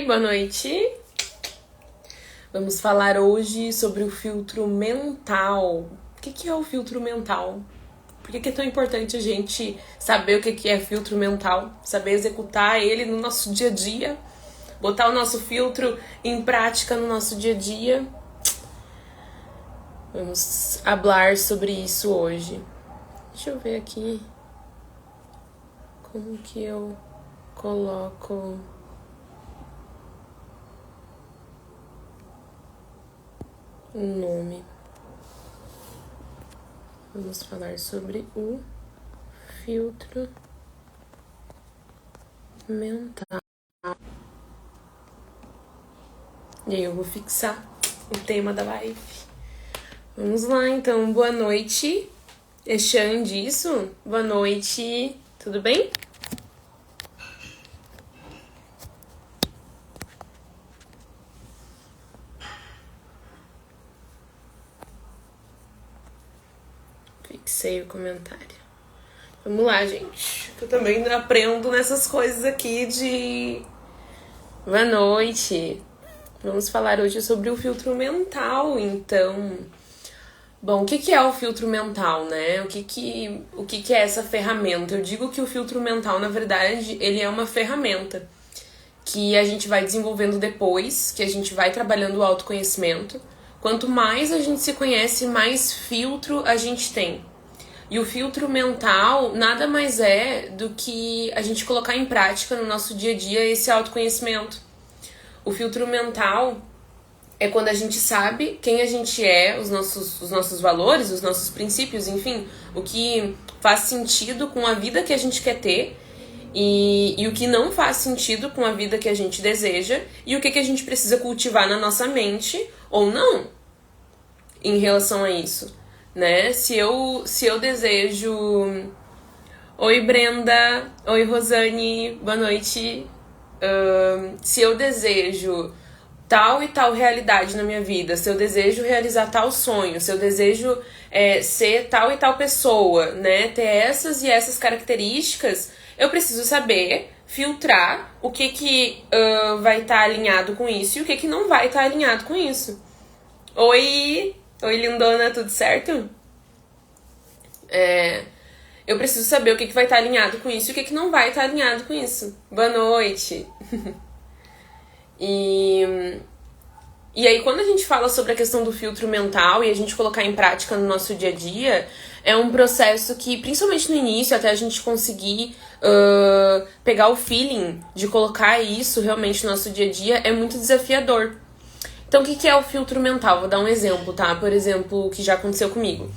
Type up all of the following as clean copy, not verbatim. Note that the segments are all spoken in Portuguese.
boa noite. Vamos falar hoje sobre o filtro mental. O que é o filtro mental? Por que é tão importante a gente saber o que é filtro mental? Saber executar ele no nosso dia a dia? Botar o nosso filtro em prática no nosso dia a dia? Vamos falar sobre isso hoje. Deixa eu ver aqui como que eu coloco um nome. Vamos falar sobre o filtro mental. E aí eu vou fixar o tema da live. Vamos lá, então. Boa noite. É Xande, isso? Boa noite. Tudo bem? Fixei o comentário. Vamos lá, gente. Eu também aprendo nessas coisas aqui de... Boa noite. Vamos falar hoje sobre o filtro mental, então... Bom, o que é o filtro mental, né? O que é essa ferramenta? Eu digo que o filtro mental, na verdade, ele é uma ferramenta que a gente vai desenvolvendo depois, que a gente vai trabalhando o autoconhecimento. Quanto mais a gente se conhece, mais filtro a gente tem. E o filtro mental nada mais é do que a gente colocar em prática no nosso dia a dia esse autoconhecimento. O filtro mental é quando a gente sabe quem a gente é, os nossos valores, os nossos princípios, enfim, o que faz sentido com a vida que a gente quer ter e o que não faz sentido com a vida que a gente deseja e o que a gente precisa cultivar na nossa mente ou não em relação a isso, né? Se eu desejo... Oi, Brenda. Oi, Rosane. Boa noite. Se eu desejo tal e tal realidade na minha vida, se eu desejo realizar tal sonho, se eu desejo ser tal e tal pessoa, né, ter essas e essas características, eu preciso saber filtrar o que vai estar alinhado com isso e o que não vai estar alinhado com isso. Oi, lindona, tudo certo? Eu preciso saber o que vai estar alinhado com isso e o que não vai estar alinhado com isso. Boa noite. E aí, quando a gente fala sobre a questão do filtro mental e a gente colocar em prática no nosso dia a dia, é um processo que, principalmente no início, até a gente conseguir pegar o feeling de colocar isso realmente no nosso dia a dia, é muito desafiador. Então, o que é o filtro mental? Vou dar um exemplo, tá? Por exemplo, o que já aconteceu comigo.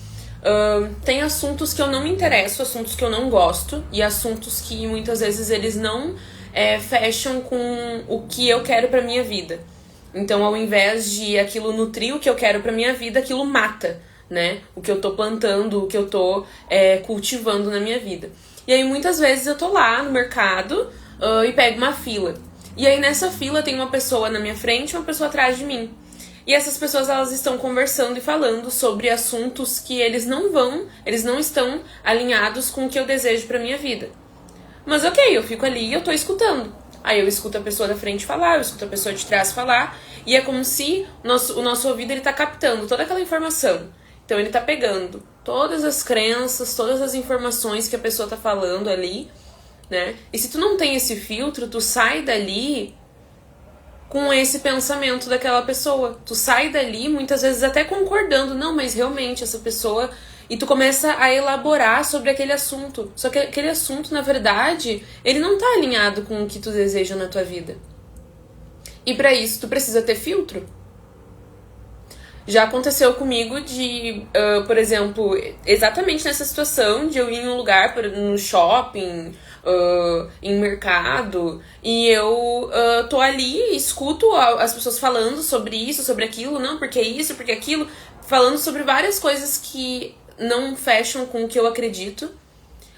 Tem assuntos que eu não me interesso, assuntos que eu não gosto, e assuntos que muitas vezes eles não fecham com o que eu quero pra minha vida. Então, ao invés de aquilo nutrir o que eu quero pra minha vida, aquilo mata, né? O que eu tô plantando, o que eu tô cultivando na minha vida. E aí, muitas vezes, eu tô lá no mercado e pego uma fila. E aí, nessa fila, tem uma pessoa na minha frente e uma pessoa atrás de mim. E essas pessoas, elas estão conversando e falando sobre assuntos que eles não estão alinhados com o que eu desejo pra minha vida. Mas ok, eu fico ali e eu tô escutando. Aí eu escuto a pessoa da frente falar, eu escuto a pessoa de trás falar, e é como se o nosso ouvido ele tá captando toda aquela informação. Então ele tá pegando todas as crenças, todas as informações que a pessoa tá falando ali, né? E se tu não tem esse filtro, tu sai dali com esse pensamento daquela pessoa. Tu sai dali, muitas vezes até concordando, não, mas realmente essa pessoa... E tu começa a elaborar sobre aquele assunto. Só que aquele assunto, na verdade, ele não tá alinhado com o que tu deseja na tua vida. E pra isso, tu precisa ter filtro. Já aconteceu comigo de, por exemplo, exatamente nessa situação de eu ir em um lugar, no shopping, em mercado, e eu tô ali, escuto as pessoas falando sobre isso, sobre aquilo, não, porque isso, porque aquilo, falando sobre várias coisas que não fecham com o que eu acredito.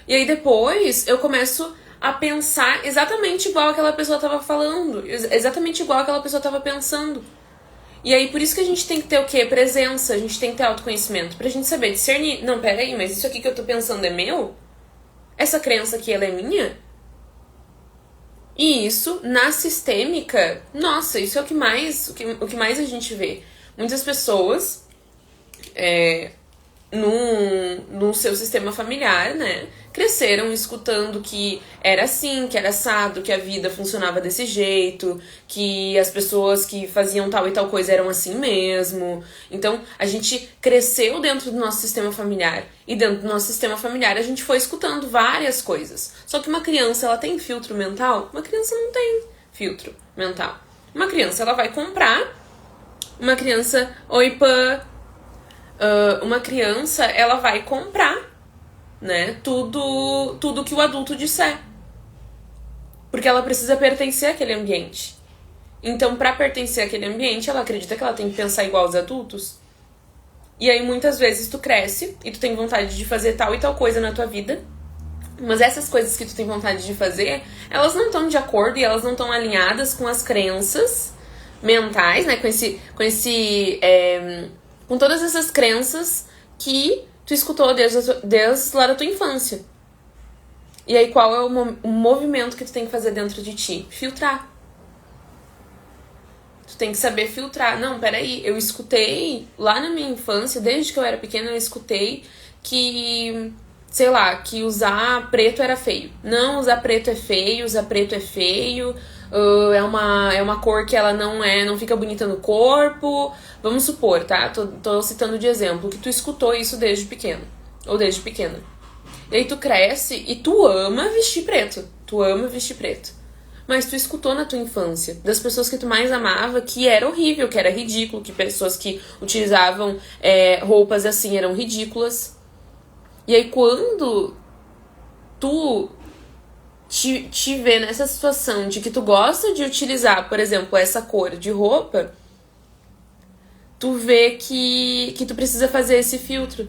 E aí depois eu começo a pensar exatamente igual aquela pessoa tava falando, exatamente igual aquela pessoa tava pensando. E aí por isso que a gente tem que ter o quê? Presença, a gente tem que ter autoconhecimento, pra gente saber discernir, não, peraí, mas isso aqui que eu tô pensando é meu? Essa crença aqui, ela é minha? E isso, na sistêmica, nossa, isso é o que mais a gente vê. Muitas pessoas, no seu sistema familiar, né, cresceram escutando que era assim, que era assado, que a vida funcionava desse jeito, que as pessoas que faziam tal e tal coisa eram assim mesmo. Então, a gente cresceu dentro do nosso sistema familiar. E dentro do nosso sistema familiar, a gente foi escutando várias coisas. Só que uma criança, ela tem filtro mental? Uma criança não tem filtro mental. Uma criança, ela vai comprar. Uma criança, oi, pã. Uma criança, ela vai comprar, né, tudo que o adulto disser. Porque ela precisa pertencer àquele ambiente. Então, pra pertencer àquele ambiente, ela acredita que ela tem que pensar igual aos adultos. E aí, muitas vezes, tu cresce e tu tem vontade de fazer tal e tal coisa na tua vida. Mas essas coisas que tu tem vontade de fazer, elas não estão de acordo e elas não estão alinhadas com as crenças mentais, né, com todas essas crenças que tu escutou desde lá da tua infância. E aí, qual é o movimento que tu tem que fazer dentro de ti? Filtrar. Tu tem que saber filtrar. Não, peraí, eu escutei lá na minha infância, desde que eu era pequena, eu escutei que, sei lá, que usar preto era feio. Não, usar preto é feio, usar preto é feio, é uma cor que ela não fica bonita no corpo. Vamos supor, tá? Tô citando de exemplo, que tu escutou isso desde pequeno, ou desde pequena. E aí tu cresce e tu ama vestir preto. Tu ama vestir preto. Mas tu escutou na tua infância, das pessoas que tu mais amava, que era horrível, que era ridículo, que pessoas que utilizavam roupas assim eram ridículas. E aí quando tu te vê nessa situação de que tu gosta de utilizar, por exemplo, essa cor de roupa, tu vê que tu precisa fazer esse filtro.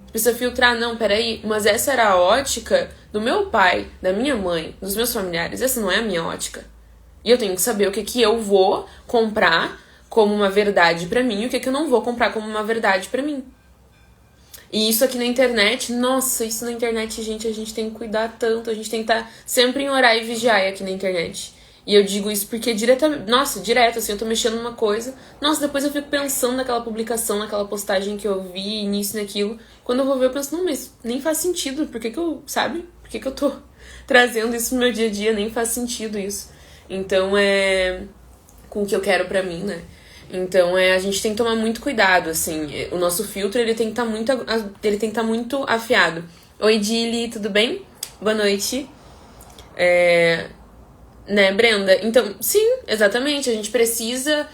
Tu precisa filtrar, não, peraí, mas essa era a ótica do meu pai, da minha mãe, dos meus familiares. Essa não é a minha ótica. E eu tenho que saber o que eu vou comprar como uma verdade pra mim e o que eu não vou comprar como uma verdade pra mim. E isso aqui na internet, nossa, isso na internet, gente, a gente tem que cuidar tanto, a gente tem que estar sempre em orar e vigiar aqui na internet. E eu digo isso porque direto, assim, eu tô mexendo numa coisa, nossa, depois eu fico pensando naquela publicação, naquela postagem que eu vi, nisso, naquilo. Quando eu vou ver, eu penso, não, mas nem faz sentido, por que eu, sabe? Por que eu tô trazendo isso no meu dia a dia? Nem faz sentido isso. Então, com o que eu quero pra mim, né? Então, a gente tem que tomar muito cuidado, assim. O nosso filtro, ele tem que estar muito afiado. Oi, Dili, tudo bem? Boa noite. Né, Brenda? Então, sim, exatamente. A gente precisa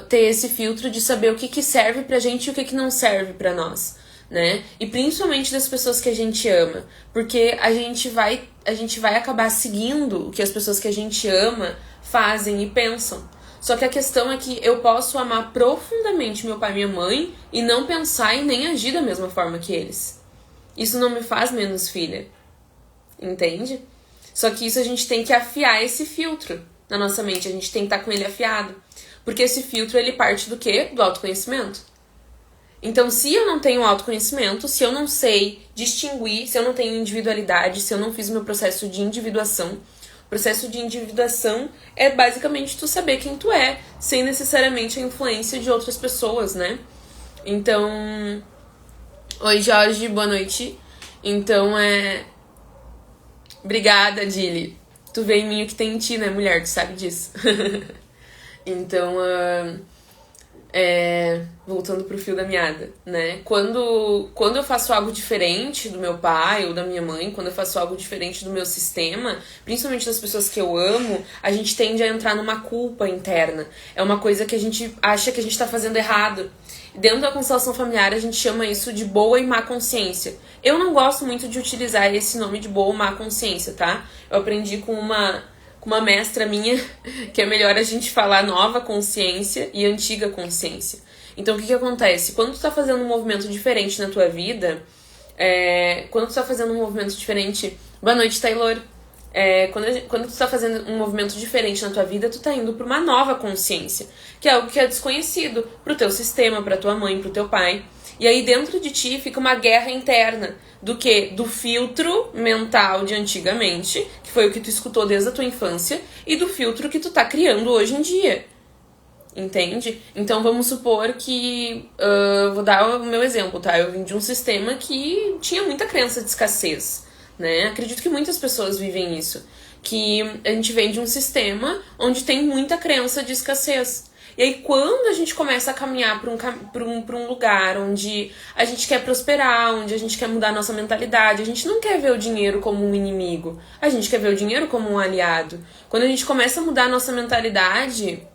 ter esse filtro de saber o que serve pra gente e o que não serve pra nós, né? E principalmente das pessoas que a gente ama. Porque a gente vai acabar seguindo o que as pessoas que a gente ama fazem e pensam. Só que a questão é que eu posso amar profundamente meu pai e minha mãe e não pensar e nem agir da mesma forma que eles. Isso não me faz menos filha. Entende? Só que isso a gente tem que afiar esse filtro na nossa mente. A gente tem que estar com ele afiado. Porque esse filtro, ele parte do quê? Do autoconhecimento. Então, se eu não tenho autoconhecimento, se eu não sei distinguir, se eu não tenho individualidade, se eu não fiz o meu processo de individuação, o processo de individuação é basicamente tu saber quem tu é, sem necessariamente a influência de outras pessoas, né? Então... Oi, Jorge, boa noite. Então, Obrigada, Dili. Tu vê em mim o que tem em ti, né, mulher? Tu sabe disso. Então, voltando pro fio da meada, né? Quando eu faço algo diferente do meu pai ou da minha mãe, quando eu faço algo diferente do meu sistema, principalmente das pessoas que eu amo, a gente tende a entrar numa culpa interna. É uma coisa que a gente acha que a gente tá fazendo errado. Dentro da constelação familiar, a gente chama isso de boa e má consciência. Eu não gosto muito de utilizar esse nome de boa ou má consciência, tá? Eu aprendi com uma mestra minha que é melhor a gente falar nova consciência e antiga consciência. Então, o que acontece? Quando tu tá fazendo um movimento diferente na tua vida, quando tu tá fazendo um movimento diferente... Boa noite, Taylor. Quando tu tá fazendo um movimento diferente na tua vida, tu tá indo pra uma nova consciência, que é algo que é desconhecido pro teu sistema, pra tua mãe, pro teu pai. E aí dentro de ti fica uma guerra interna. Do quê? Do filtro mental de antigamente, que foi o que tu escutou desde a tua infância, e do filtro que tu tá criando hoje em dia. Entende? Então vamos supor que... vou dar o meu exemplo, tá? Eu vim de um sistema que tinha muita crença de escassez, né? Acredito que muitas pessoas vivem isso. Que a gente vem de um sistema onde tem muita crença de escassez. E aí, quando a gente começa a caminhar para um lugar onde a gente quer prosperar, onde a gente quer mudar a nossa mentalidade, a gente não quer ver o dinheiro como um inimigo, a gente quer ver o dinheiro como um aliado. Quando a gente começa a mudar a nossa mentalidade,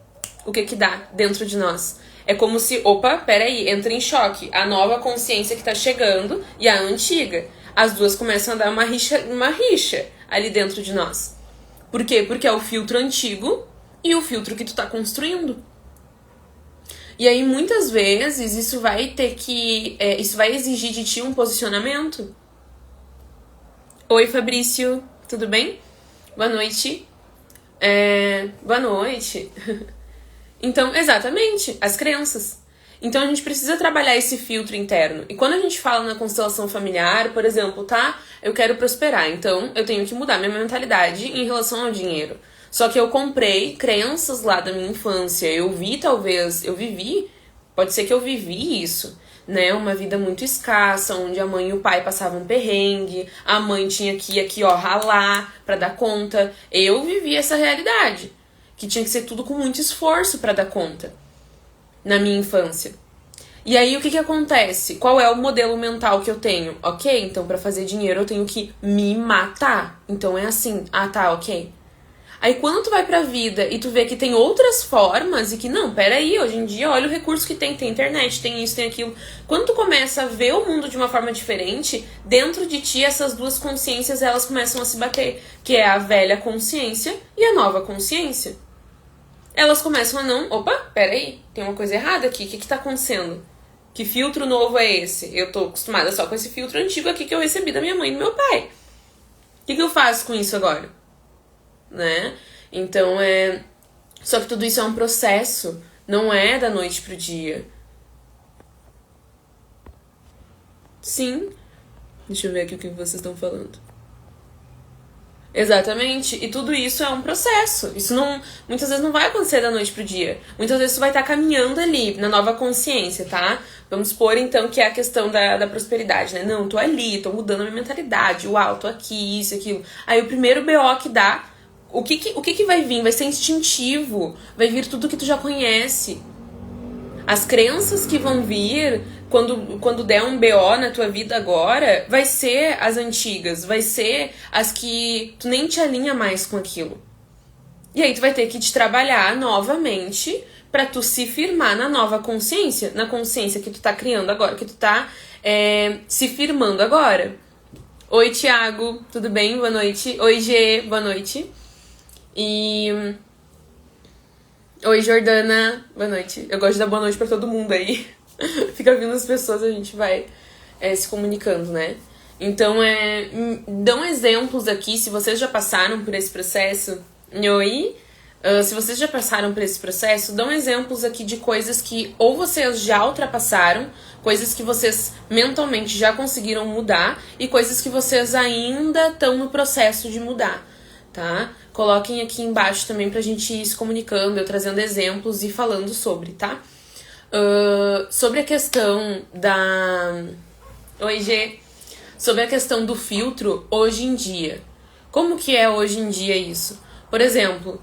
o que dá dentro de nós? É como se, opa, peraí, entra em choque. A nova consciência que tá chegando e a antiga. As duas começam a dar uma rixa ali dentro de nós. Por quê? Porque é o filtro antigo e o filtro que tu tá construindo. E aí, muitas vezes, isso vai exigir de ti um posicionamento. Oi, Fabrício, tudo bem? Boa noite. Boa noite. Então, exatamente, as crenças. Então, a gente precisa trabalhar esse filtro interno. E quando a gente fala na constelação familiar, por exemplo, tá? Eu quero prosperar, então eu tenho que mudar minha mentalidade em relação ao dinheiro. Só que eu comprei crenças lá da minha infância. Pode ser que eu vivi isso, né? Uma vida muito escassa, onde a mãe e o pai passavam perrengue, a mãe tinha que ir aqui, ó, ralar pra dar conta. Eu vivi essa realidade, que tinha que ser tudo com muito esforço pra dar conta, na minha infância. E aí, o que acontece? Qual é o modelo mental que eu tenho? Ok, então pra fazer dinheiro eu tenho que me matar. Então é assim, tá, ok. Aí quando tu vai pra vida e tu vê que tem outras formas e que, não, peraí, hoje em dia, olha o recurso que tem internet, tem isso, tem aquilo. Quando tu começa a ver o mundo de uma forma diferente, dentro de ti essas duas consciências, elas começam a se bater, que é a velha consciência e a nova consciência. Elas começam a peraí, tem uma coisa errada aqui, o que tá acontecendo? Que filtro novo é esse? Eu tô acostumada só com esse filtro antigo aqui que eu recebi da minha mãe e do meu pai. O que eu faço com isso agora? Né? Então só que tudo isso é um processo, não é da noite pro dia. Sim. Deixa eu ver aqui o que vocês estão falando. Exatamente, e tudo isso é um processo. Isso muitas vezes não vai acontecer da noite pro dia. Muitas vezes tu vai estar caminhando ali, na nova consciência, tá? Vamos supor, então, que é a questão da prosperidade, né? Não, tô ali, tô mudando a minha mentalidade. Uau, tô aqui, isso, aquilo. Aí o primeiro BO que dá, o que vai vir? Vai ser instintivo, vai vir tudo que tu já conhece. As crenças que vão vir quando der um BO na tua vida agora, vai ser as antigas, vai ser as que tu nem te alinha mais com aquilo. E aí tu vai ter que te trabalhar novamente pra tu se firmar na nova consciência, na consciência que tu tá criando agora, que tu tá se firmando agora. Oi, Thiago, tudo bem? Boa noite. Oi, Gê, boa noite. Oi, Jordana, boa noite. Eu gosto de dar boa noite pra todo mundo aí. Fica vindo as pessoas, a gente vai se comunicando, né? Então, dão exemplos aqui, se vocês já passaram por esse processo. Oi? Se vocês já passaram por esse processo, dão exemplos aqui de coisas que ou vocês já ultrapassaram, coisas que vocês mentalmente já conseguiram mudar e coisas que vocês ainda estão no processo de mudar, tá? Coloquem aqui embaixo também pra gente ir se comunicando, eu trazendo exemplos e falando sobre, tá? Sobre a questão da... Oi, Gê. Sobre a questão do filtro hoje em dia. Como que é hoje em dia isso? Por exemplo,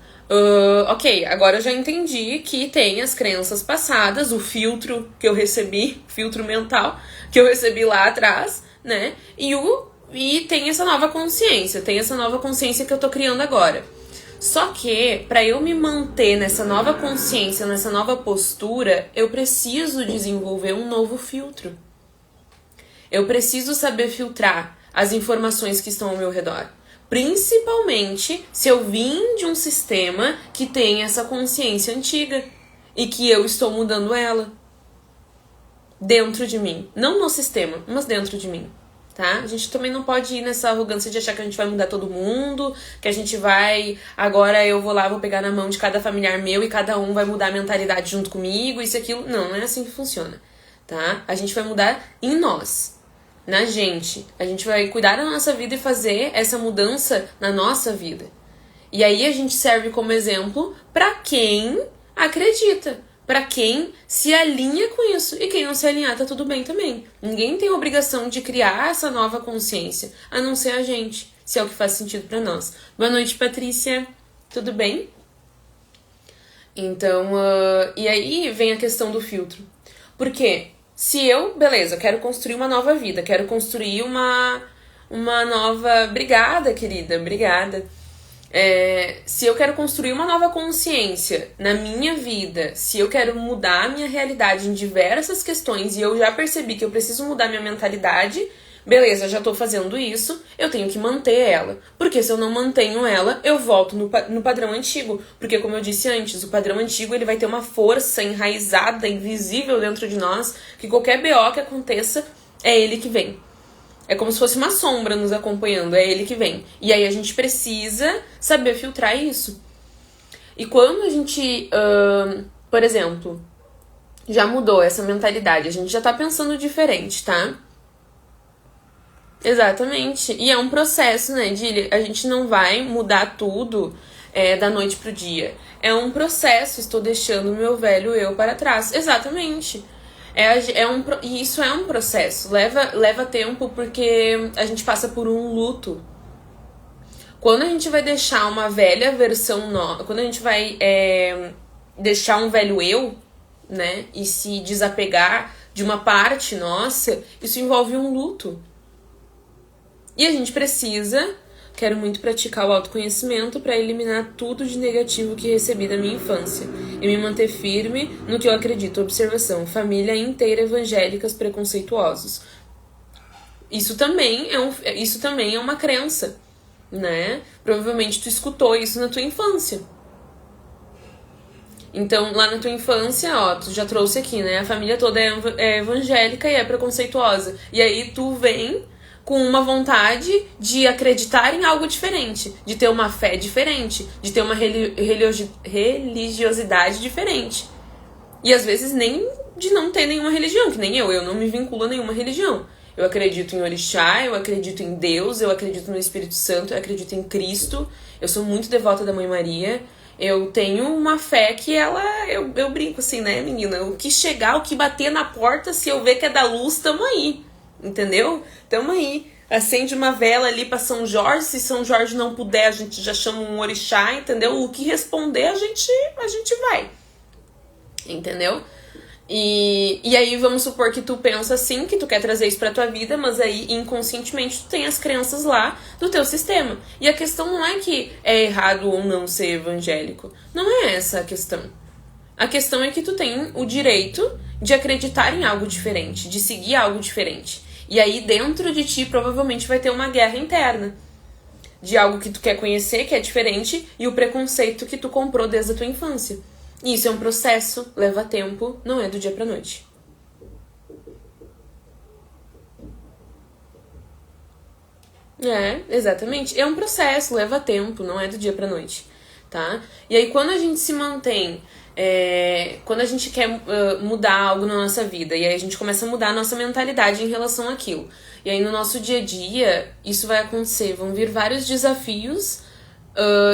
ok, agora eu já entendi que tem as crenças passadas, o filtro que eu recebi, filtro mental, que eu recebi lá atrás, né? E tem essa nova consciência, que eu tô criando agora. Só que, pra eu me manter nessa nova consciência, nessa nova postura, eu preciso desenvolver um novo filtro. Eu preciso saber filtrar as informações que estão ao meu redor. Principalmente se eu vim de um sistema que tem essa consciência antiga e que eu estou mudando ela dentro de mim. Não no sistema, mas dentro de mim. Tá? A gente também não pode ir nessa arrogância de achar que a gente vai mudar todo mundo, que a gente vai... Agora eu vou lá, vou pegar na mão de cada familiar meu e cada um vai mudar a mentalidade junto comigo, isso e aquilo. Não é assim que funciona, tá? A gente vai mudar em nós, na gente. A gente vai cuidar da nossa vida e fazer essa mudança na nossa vida. E aí a gente serve como exemplo para quem acredita, para quem se alinha com isso. E quem não se alinhar tá tudo bem também. Ninguém tem a obrigação de criar essa nova consciência, a não ser a gente, se é o que faz sentido para nós. Boa noite, Patrícia. Tudo bem? Então, e aí vem a questão do filtro. Porque se eu, beleza, quero construir uma nova vida, quero construir uma nova... Obrigada, querida, obrigada. Se eu quero construir uma nova consciência na minha vida, se eu quero mudar a minha realidade em diversas questões e eu já percebi que eu preciso mudar minha mentalidade, beleza, já tô fazendo isso, eu tenho que manter ela. Porque se eu não mantenho ela, eu volto no padrão antigo. Porque, como eu disse antes, o padrão antigo ele vai ter uma força enraizada, invisível dentro de nós, que qualquer BO que aconteça, é ele que vem. É como se fosse uma sombra nos acompanhando, é ele que vem. E aí a gente precisa saber filtrar isso. E quando a gente, por exemplo, já mudou essa mentalidade, a gente já tá pensando diferente, tá? Exatamente. E é um processo, né, Dília? A gente não vai mudar tudo da noite pro dia. É um processo, estou deixando o meu velho eu para trás. Exatamente. E isso é um processo, leva tempo porque a gente passa por um luto. Quando a gente vai deixar uma velha versão nova, quando a gente vai deixar um velho eu, né, e se desapegar de uma parte nossa, isso envolve um luto. E a gente precisa, quero muito praticar o autoconhecimento para eliminar tudo de negativo que recebi da minha infância e me manter firme no que eu acredito. Observação, família inteira evangélicas preconceituosos. Isso também é uma crença, né? Provavelmente tu escutou isso na tua infância. Então, lá na tua infância, ó, tu já trouxe aqui, né? A família toda é evangélica e é preconceituosa. E aí tu vem com uma vontade de acreditar em algo diferente, de ter uma fé diferente, de ter uma religiosidade diferente. E às vezes nem de não ter nenhuma religião, que nem eu não me vinculo a nenhuma religião. Eu acredito em orixá, eu acredito em Deus, eu acredito no Espírito Santo, eu acredito em Cristo, eu sou muito devota da Mãe Maria, eu tenho uma fé que eu brinco assim, né, menina? O que chegar, o que bater na porta, se eu ver que é da luz, tamo aí. Entendeu? Tamo aí. Acende uma vela ali pra São Jorge. Se São Jorge não puder, a gente já chama um orixá, entendeu? O que responder, a gente vai. Entendeu? E aí vamos supor que tu pensa assim, que tu quer trazer isso pra tua vida, mas aí inconscientemente tu tem as crenças lá do teu sistema. E a questão não é que é errado ou não ser evangélico. Não é essa a questão. A questão é que tu tem o direito de acreditar em algo diferente, de seguir algo diferente. E aí dentro de ti provavelmente vai ter uma guerra interna de algo que tu quer conhecer, que é diferente, e o preconceito que tu comprou desde a tua infância. E isso é um processo, leva tempo, não é do dia pra noite. Exatamente. É um processo, leva tempo, não é do dia pra noite, tá? E aí quando a gente se mantém... quando a gente quer mudar algo na nossa vida, e aí a gente começa a mudar a nossa mentalidade em relação àquilo. E aí no nosso dia a dia, isso vai acontecer, vão vir vários desafios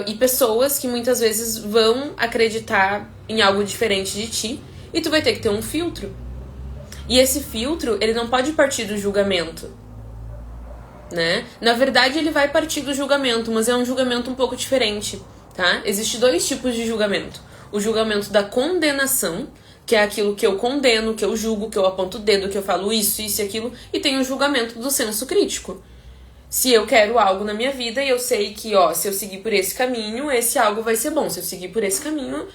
e pessoas que muitas vezes vão acreditar em algo diferente de ti, e tu vai ter que ter um filtro. E esse filtro, ele não pode partir do julgamento, né? Na verdade, ele vai partir do julgamento, mas é um julgamento um pouco diferente, tá? Existem dois tipos de julgamento. O julgamento da condenação, que é aquilo que eu condeno, que eu julgo, que eu aponto o dedo, que eu falo isso e aquilo. E tem o julgamento do senso crítico. Se eu quero algo na minha vida e eu sei que, se eu seguir por esse caminho, esse algo vai ser bom. Se eu seguir por esse caminho,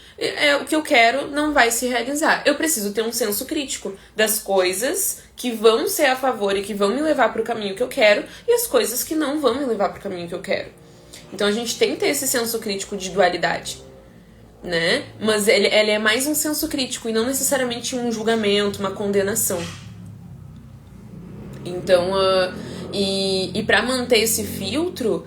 o que eu quero não vai se realizar. Eu preciso ter um senso crítico das coisas que vão ser a favor e que vão me levar para o caminho que eu quero e as coisas que não vão me levar para o caminho que eu quero. Então a gente tem que ter esse senso crítico de dualidade, né? Mas ele é mais um senso crítico e não necessariamente um julgamento, uma condenação. Então, e para manter esse filtro,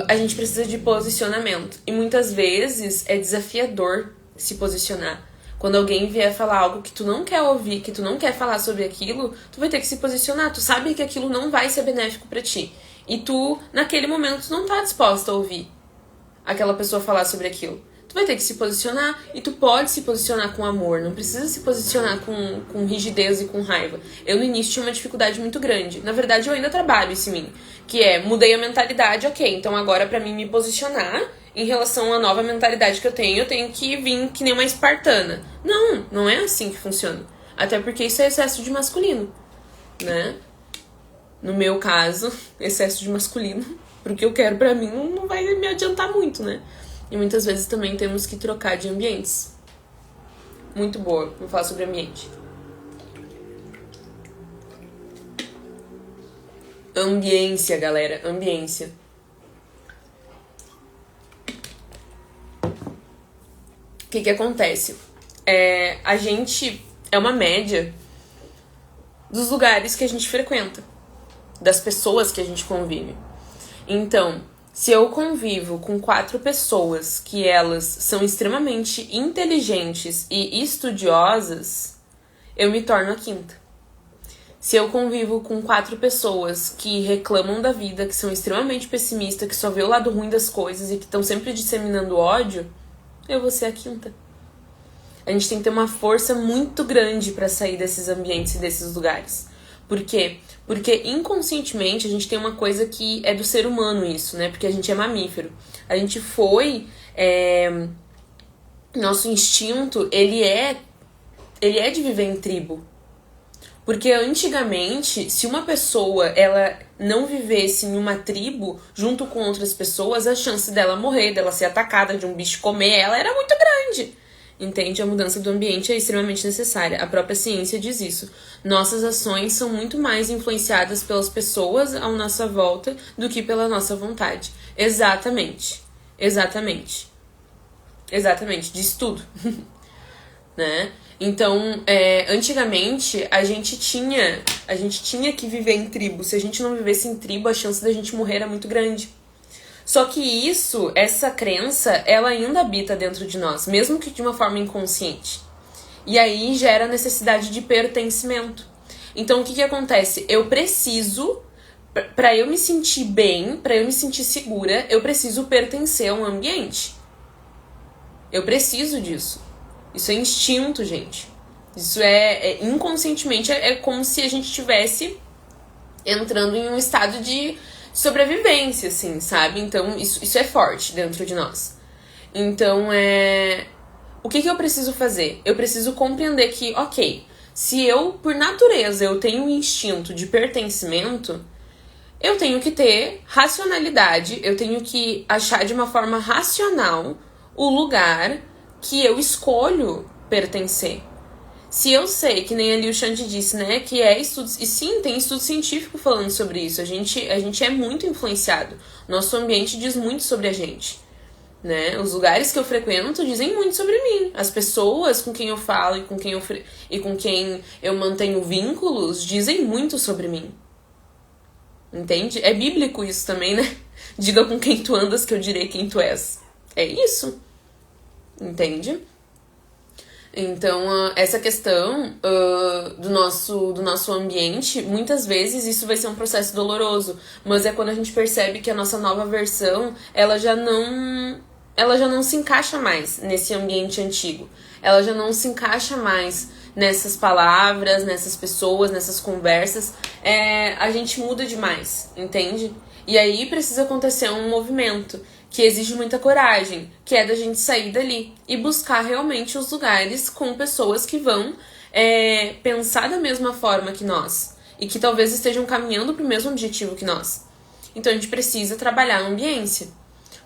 a gente precisa de posicionamento. E muitas vezes é desafiador se posicionar. Quando alguém vier falar algo que tu não quer ouvir, que tu não quer falar sobre aquilo, tu vai ter que se posicionar. Tu sabe que aquilo não vai ser benéfico pra ti. E tu, naquele momento, tu não tá disposta a ouvir aquela pessoa falar sobre aquilo. Tu vai ter que se posicionar, e tu pode se posicionar com amor, não precisa se posicionar com rigidez e com raiva. Eu no início tinha uma dificuldade muito grande. Na verdade, eu ainda trabalho isso em mim, que é, mudei a mentalidade, ok, então agora pra mim me posicionar em relação à nova mentalidade que eu tenho que vir que nem uma espartana. Não, não é assim que funciona. Até porque isso é excesso de masculino, né? No meu caso, excesso de masculino, porque eu quero pra mim não vai me adiantar muito, né? E muitas vezes também temos que trocar de ambientes. Muito boa, vou falar sobre ambiente. Ambiência, galera, ambiência. O que acontece? A gente é uma média dos lugares que a gente frequenta, das pessoas que a gente convive. Então, se eu convivo com 4 pessoas que elas são extremamente inteligentes e estudiosas, eu me torno a quinta. Se eu convivo com 4 pessoas que reclamam da vida, que são extremamente pessimistas, que só vê o lado ruim das coisas e que estão sempre disseminando ódio, eu vou ser a quinta. A gente tem que ter uma força muito grande pra sair desses ambientes e desses lugares. Por quê? Porque inconscientemente a gente tem uma coisa que é do ser humano isso, né? Porque a gente é mamífero. A gente foi... Nosso instinto, ele é de viver em tribo. Porque antigamente, se uma pessoa ela não vivesse em uma tribo junto com outras pessoas, a chance dela morrer, dela ser atacada, de um bicho comer ela, era muito grande. Entende? A mudança do ambiente é extremamente necessária. A própria ciência diz isso. Nossas ações são muito mais influenciadas pelas pessoas à nossa volta do que pela nossa vontade. Exatamente. Exatamente. Exatamente. Diz tudo. Né? Então, antigamente, a gente tinha que viver em tribo. Se a gente não vivesse em tribo, a chance da gente morrer era muito grande. Só que essa crença, ela ainda habita dentro de nós, mesmo que de uma forma inconsciente. E aí gera a necessidade de pertencimento. Então, o que acontece? Eu preciso, pra eu me sentir bem, pra eu me sentir segura, eu preciso pertencer a um ambiente. Eu preciso disso. Isso é instinto, gente. Isso inconscientemente, é como se a gente estivesse entrando em um estado de sobrevivência, assim, sabe? Então, isso é forte dentro de nós. Então, o que eu preciso fazer? Eu preciso compreender que, ok, se eu, por natureza, eu tenho um instinto de pertencimento, eu tenho que ter racionalidade, eu tenho que achar de uma forma racional o lugar que eu escolho pertencer. Se eu sei, que nem ali o Xande disse, né, que estudos, e sim, tem estudo científico falando sobre isso, a gente é muito influenciado, nosso ambiente diz muito sobre a gente, né, os lugares que eu frequento dizem muito sobre mim, as pessoas com quem eu falo e com quem eu mantenho vínculos dizem muito sobre mim, entende? É bíblico isso também, né, diga com quem tu andas que eu direi quem tu és, é isso, entende? Então, essa questão do nosso ambiente, muitas vezes isso vai ser um processo doloroso, mas é quando a gente percebe que a nossa nova versão, ela já não se encaixa mais nesse ambiente antigo. Ela já não se encaixa mais nessas palavras, nessas pessoas, nessas conversas. A gente muda demais, entende? E aí precisa acontecer um movimento que exige muita coragem, que é da gente sair dali e buscar realmente os lugares com pessoas que vão pensar da mesma forma que nós e que talvez estejam caminhando para o mesmo objetivo que nós. Então a gente precisa trabalhar a ambiência.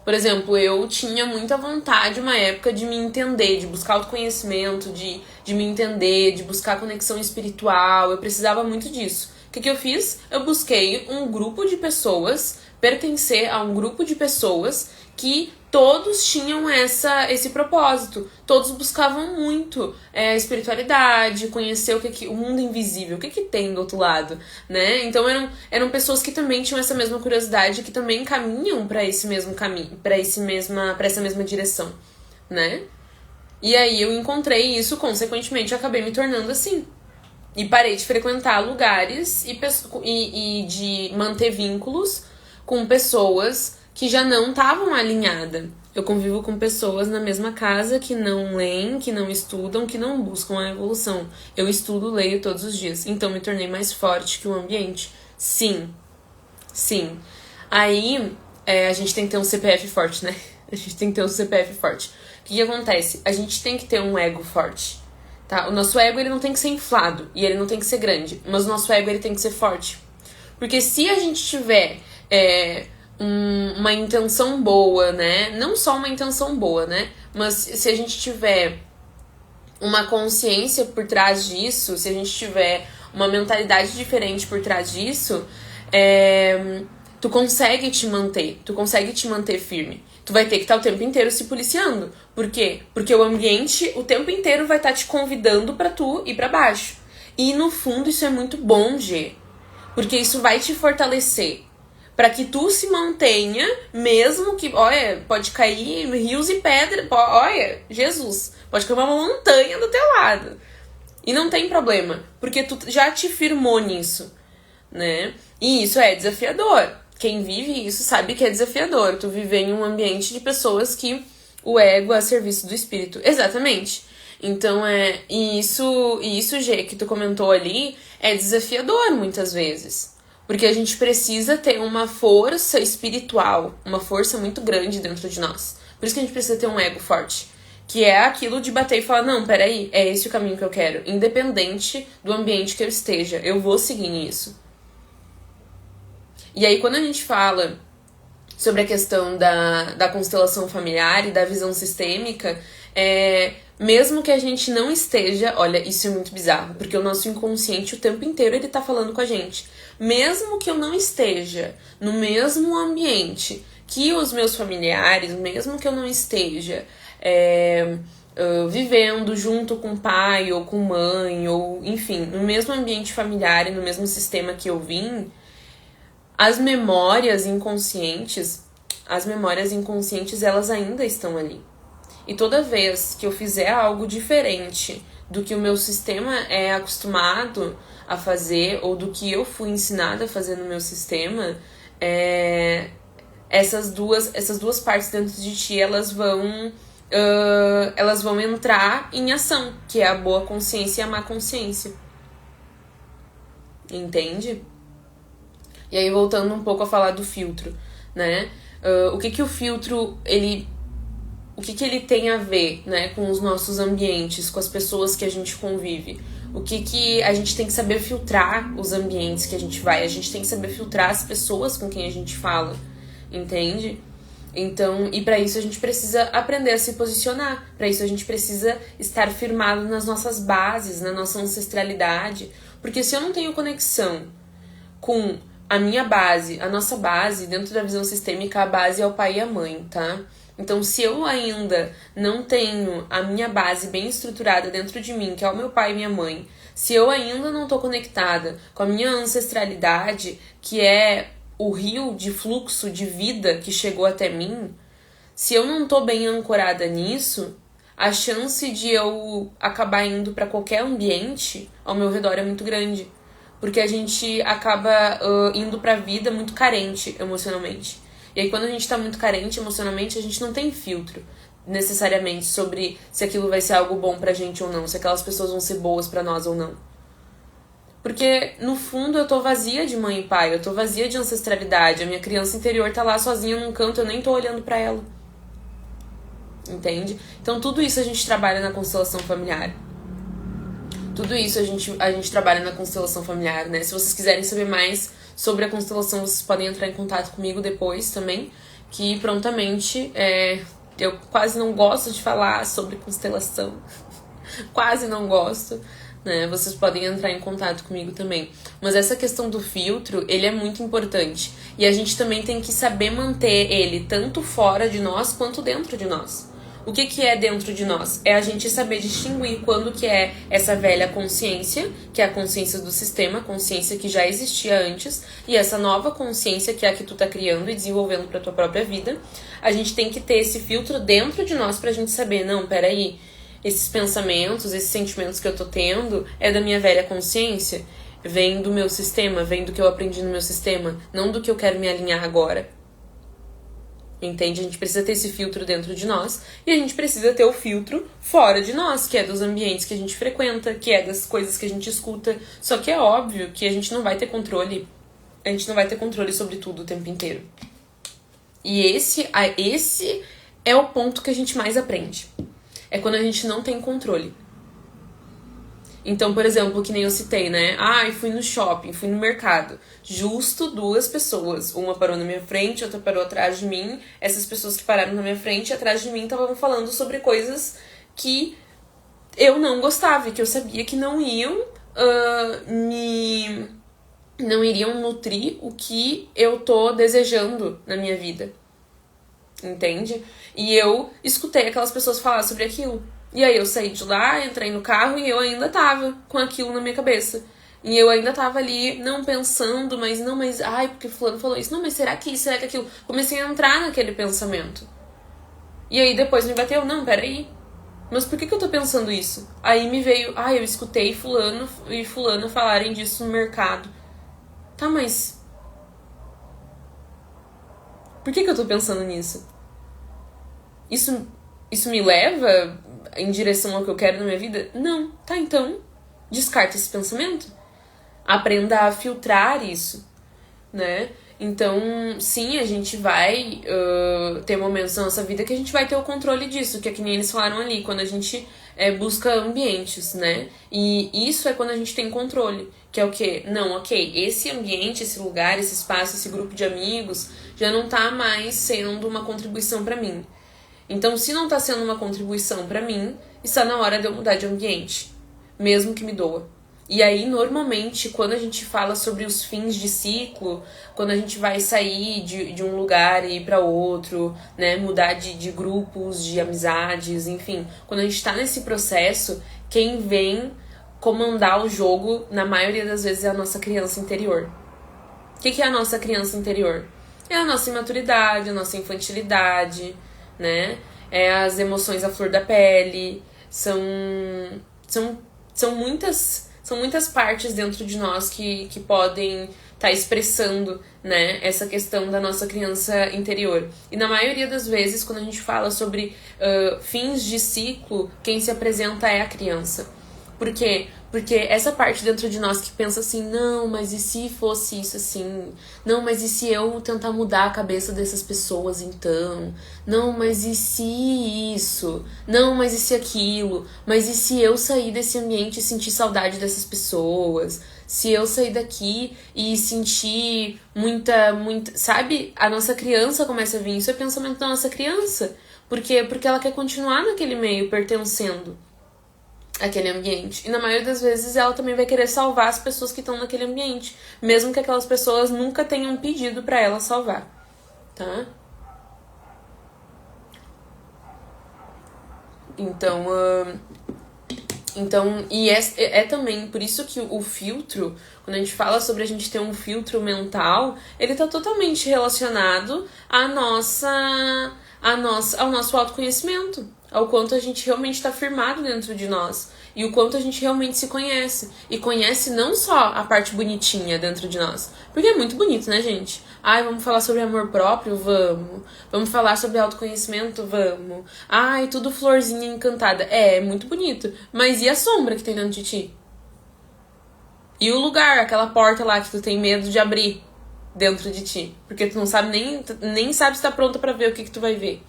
Por exemplo, eu tinha muita vontade, uma época, de me entender, de buscar autoconhecimento, de me entender, de buscar conexão espiritual. Eu precisava muito disso. O que eu fiz? Eu busquei um grupo de pessoas, pertencer a um grupo de pessoas que todos tinham esse propósito. Todos buscavam muito espiritualidade, conhecer o mundo invisível, o que tem do outro lado, né? Então eram pessoas que também tinham essa mesma curiosidade, que também caminham para esse mesmo caminho, para essa mesma direção, né? E aí eu encontrei isso, consequentemente eu acabei me tornando assim. E parei de frequentar lugares e de manter vínculos com pessoas que já não estavam alinhadas. Eu convivo com pessoas na mesma casa que não leem, que não estudam, que não buscam a evolução. Eu estudo, leio todos os dias. Então me tornei mais forte que o ambiente. Sim. Sim. Aí a gente tem que ter um CPF forte, né? A gente tem que ter um CPF forte. O que acontece? A gente tem que ter um ego forte. Tá? O nosso ego ele não tem que ser inflado e ele não tem que ser grande, mas o nosso ego ele tem que ser forte. Porque se a gente tiver uma intenção boa, né? Não só uma intenção boa, né? Mas se a gente tiver uma consciência por trás disso, se a gente tiver uma mentalidade diferente por trás disso, tu consegue te manter firme. Tu vai ter que estar o tempo inteiro se policiando. Por quê? Porque o ambiente o tempo inteiro vai estar te convidando pra tu ir pra baixo. E no fundo isso é muito bom, Gê. Porque isso vai te fortalecer. Pra que tu se mantenha, mesmo que, olha, pode cair rios e pedras, olha, Jesus, pode cair uma montanha do teu lado. E não tem problema, porque tu já te firmou nisso, né? E isso é desafiador. Quem vive isso sabe que é desafiador. Tu viver em um ambiente de pessoas que o ego é a serviço do espírito. Exatamente. Então, isso, Gê, que tu comentou ali, é desafiador muitas vezes. Porque a gente precisa ter uma força espiritual, uma força muito grande dentro de nós. Por isso que a gente precisa ter um ego forte. Que é aquilo de bater e falar, não, peraí, é esse o caminho que eu quero. Independente do ambiente que eu esteja, eu vou seguir nisso. E aí, quando a gente fala sobre a questão da constelação familiar e da visão sistêmica, mesmo que a gente não esteja... Olha, isso é muito bizarro, porque o nosso inconsciente o tempo inteiro ele tá falando com a gente. Mesmo que eu não esteja no mesmo ambiente que os meus familiares, mesmo que eu não esteja vivendo junto com pai ou com mãe, ou enfim, no mesmo ambiente familiar e no mesmo sistema que eu vim, as memórias inconscientes, elas ainda estão ali. E toda vez que eu fizer algo diferente do que o meu sistema é acostumado a fazer, ou do que eu fui ensinada a fazer no meu sistema, essas duas partes dentro de ti, elas vão entrar em ação, que é a boa consciência e a má consciência. Entende? E aí, voltando um pouco a falar do filtro, né? O que o filtro, o que ele tem a ver, né, com os nossos ambientes, com as pessoas que a gente convive? O que a gente tem que saber filtrar os ambientes que a gente vai, a gente tem que saber filtrar as pessoas com quem a gente fala, entende? Então, e para isso a gente precisa aprender a se posicionar, para isso a gente precisa estar firmado nas nossas bases, na nossa ancestralidade, porque se eu não tenho conexão com a minha base, a nossa base, dentro da visão sistêmica, a base é o pai e a mãe, tá? Então, se eu ainda não tenho a minha base bem estruturada dentro de mim, que é o meu pai e minha mãe, se eu ainda não tô conectada com a minha ancestralidade, que é o rio de fluxo de vida que chegou até mim, se eu não tô bem ancorada nisso, a chance de eu acabar indo para qualquer ambiente ao meu redor é muito grande. Porque a gente acaba indo pra vida muito carente emocionalmente. E aí, quando a gente tá muito carente emocionalmente, a gente não tem filtro necessariamente sobre se aquilo vai ser algo bom pra gente ou não, se aquelas pessoas vão ser boas pra nós ou não. Porque, no fundo, eu tô vazia de mãe e pai, eu tô vazia de ancestralidade, a minha criança interior tá lá sozinha num canto, eu nem tô olhando pra ela. Entende? Então, tudo isso a gente trabalha na constelação familiar. Tudo isso a gente trabalha na constelação familiar, né? Se vocês quiserem saber mais sobre a constelação, vocês podem entrar em contato comigo depois também, que prontamente eu quase não gosto de falar sobre constelação. Quase não gosto, né? Vocês podem entrar em contato comigo também. Mas essa questão do filtro, ele é muito importante. E a gente também tem que saber manter ele tanto fora de nós quanto dentro de nós. O que é dentro de nós? É a gente saber distinguir quando que é essa velha consciência, que é a consciência do sistema, a consciência que já existia antes, e essa nova consciência, que é a que tu tá criando e desenvolvendo pra tua própria vida. A gente tem que ter esse filtro dentro de nós pra gente saber, não, peraí, esses pensamentos, esses sentimentos que eu tô tendo é da minha velha consciência, vem do meu sistema, vem do que eu aprendi no meu sistema, não do que eu quero me alinhar agora. Entende? A gente precisa ter esse filtro dentro de nós e a gente precisa ter o filtro fora de nós, que é dos ambientes que a gente frequenta, que é das coisas que a gente escuta. Só que é óbvio que a gente não vai ter controle, sobre tudo o tempo inteiro. E esse é o ponto que a gente mais aprende. É quando a gente não tem controle. Então, por exemplo, que nem eu citei, né? Fui no shopping, fui no mercado. Justo 2 pessoas. Uma parou na minha frente, outra parou atrás de mim. Essas pessoas que pararam na minha frente e atrás de mim estavam falando sobre coisas que eu não gostava e que eu sabia que não iam não iriam nutrir o que eu tô desejando na minha vida. Entende? E eu escutei aquelas pessoas falar sobre aquilo. E aí eu saí de lá, entrei no carro e eu ainda tava com aquilo na minha cabeça. E eu ainda tava ali, não pensando, porque fulano falou isso. Não, mas será que isso, será que aquilo? Comecei a entrar naquele pensamento. E aí depois me bateu, não, peraí. Mas por que eu tô pensando isso? Aí me veio, eu escutei fulano e fulano falarem disso no mercado. Tá, mas por que eu tô pensando nisso? Isso me leva em direção ao que eu quero na minha vida? Não. Tá, então, descarta esse pensamento. Aprenda a filtrar isso, né? Então, sim, a gente vai ter momentos na nossa vida que a gente vai ter o controle disso, que é que nem eles falaram ali, quando a gente busca ambientes, né? E isso é quando a gente tem controle, que é o quê? Não, ok, esse ambiente, esse lugar, esse espaço, esse grupo de amigos já não tá mais sendo uma contribuição pra mim. Então, se não tá sendo uma contribuição pra mim, está na hora de eu mudar de ambiente, mesmo que me doa. E aí, normalmente, quando a gente fala sobre os fins de ciclo, quando a gente vai sair de um lugar e ir pra outro, né, mudar de grupos, de amizades, enfim, quando a gente tá nesse processo, quem vem comandar o jogo, na maioria das vezes, é a nossa criança interior. O que é a nossa criança interior? É a nossa imaturidade, a nossa infantilidade, né? É as emoções à flor da pele, são muitas partes dentro de nós que podem estar expressando, né, essa questão da nossa criança interior. E na maioria das vezes, quando a gente fala sobre fins de ciclo, quem se apresenta é a criança. Por quê? Porque essa parte dentro de nós que pensa assim, não, mas e se fosse isso assim? Não, mas e se eu tentar mudar a cabeça dessas pessoas então? Não, mas e se isso? Não, mas e se aquilo? Mas e se eu sair desse ambiente e sentir saudade dessas pessoas? Se eu sair daqui e sentir muita... Sabe? A nossa criança começa a vir. Isso é pensamento da nossa criança. Por quê? Porque ela quer continuar naquele meio, pertencendo aquele ambiente. E na maioria das vezes ela também vai querer salvar as pessoas que estão naquele ambiente, mesmo que aquelas pessoas nunca tenham pedido pra ela salvar, tá? Então, e é também por isso que o filtro, quando a gente fala sobre a gente ter um filtro mental, ele tá totalmente relacionado ao nosso autoconhecimento, ao quanto a gente realmente está firmado dentro de nós e o quanto a gente realmente se conhece. E conhece não só a parte bonitinha dentro de nós, porque é muito bonito, né, gente? Vamos falar sobre amor próprio? Vamos. Vamos falar sobre autoconhecimento? Vamos. Tudo florzinha encantada. É muito bonito. Mas e a sombra que tem dentro de ti? E o lugar, aquela porta lá que tu tem medo de abrir dentro de ti? Porque tu não sabe nem sabe se tá pronta pra ver o que tu vai ver.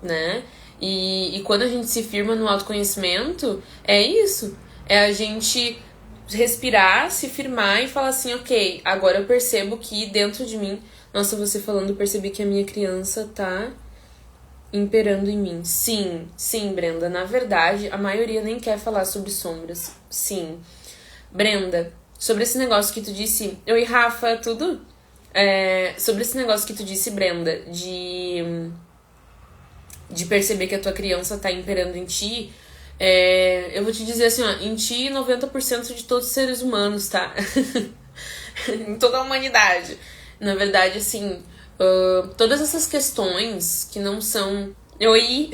Né? E quando a gente se firma no autoconhecimento, é isso. É a gente respirar, se firmar e falar assim, ok, agora eu percebo que dentro de mim... Nossa, você falando, eu percebi que a minha criança tá imperando em mim. Sim, Brenda. Na verdade, a maioria nem quer falar sobre sombras. Sim. Brenda, sobre esse negócio que tu disse... Oi, Rafa, tudo? Sobre esse negócio que tu disse, Brenda, de perceber que a tua criança tá imperando em ti, eu vou te dizer assim, ó, em ti 90% de todos os seres humanos, tá? Em toda a humanidade. Na verdade, assim, todas essas questões que não são Oi!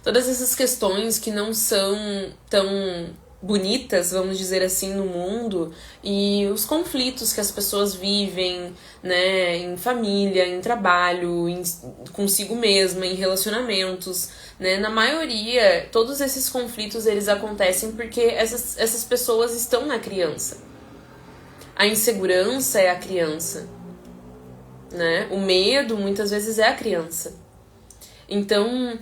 Todas essas questões que não são tão bonitas, vamos dizer assim, no mundo, e os conflitos que as pessoas vivem, né, em família, em trabalho, consigo mesma, em relacionamentos, né, na maioria, todos esses conflitos, eles acontecem porque essas pessoas estão na criança. A insegurança é a criança, né, o medo, muitas vezes, é a criança. Então,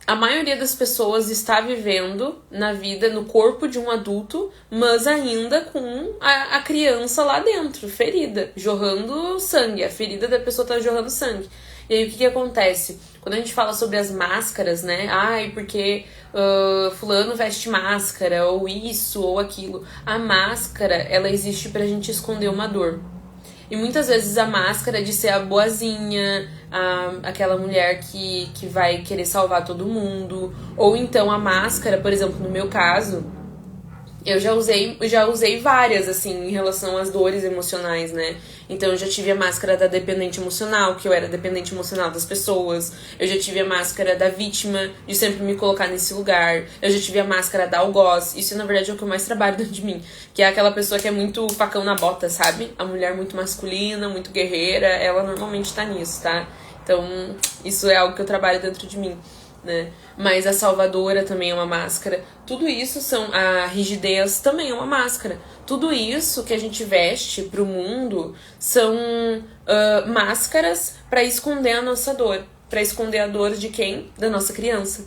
a maioria das pessoas está vivendo na vida, no corpo de um adulto, mas ainda com a criança lá dentro, ferida, jorrando sangue. A ferida da pessoa tá jorrando sangue. E aí o que acontece? Quando a gente fala sobre as máscaras, né? Ai, porque fulano veste máscara, ou isso, ou aquilo. A máscara, ela existe pra gente esconder uma dor. E muitas vezes a máscara de ser a boazinha, aquela mulher que vai querer salvar todo mundo. Ou então a máscara, por exemplo, no meu caso, eu já usei várias, assim, em relação às dores emocionais, né? Então eu já tive a máscara da dependente emocional, que eu era dependente emocional das pessoas. Eu já tive a máscara da vítima, de sempre me colocar nesse lugar. Eu já tive a máscara da algoz. Isso, na verdade, é o que eu mais trabalho dentro de mim. Que é aquela pessoa que é muito facão na bota, sabe? A mulher muito masculina, muito guerreira. Ela normalmente tá nisso, tá? Então, isso é algo que eu trabalho dentro de mim, né? Mas a salvadora também é uma máscara. Tudo isso são... A rigidez também é uma máscara. Tudo isso que a gente veste pro mundo são máscaras para esconder a nossa dor. Para esconder a dor de quem? Da nossa criança.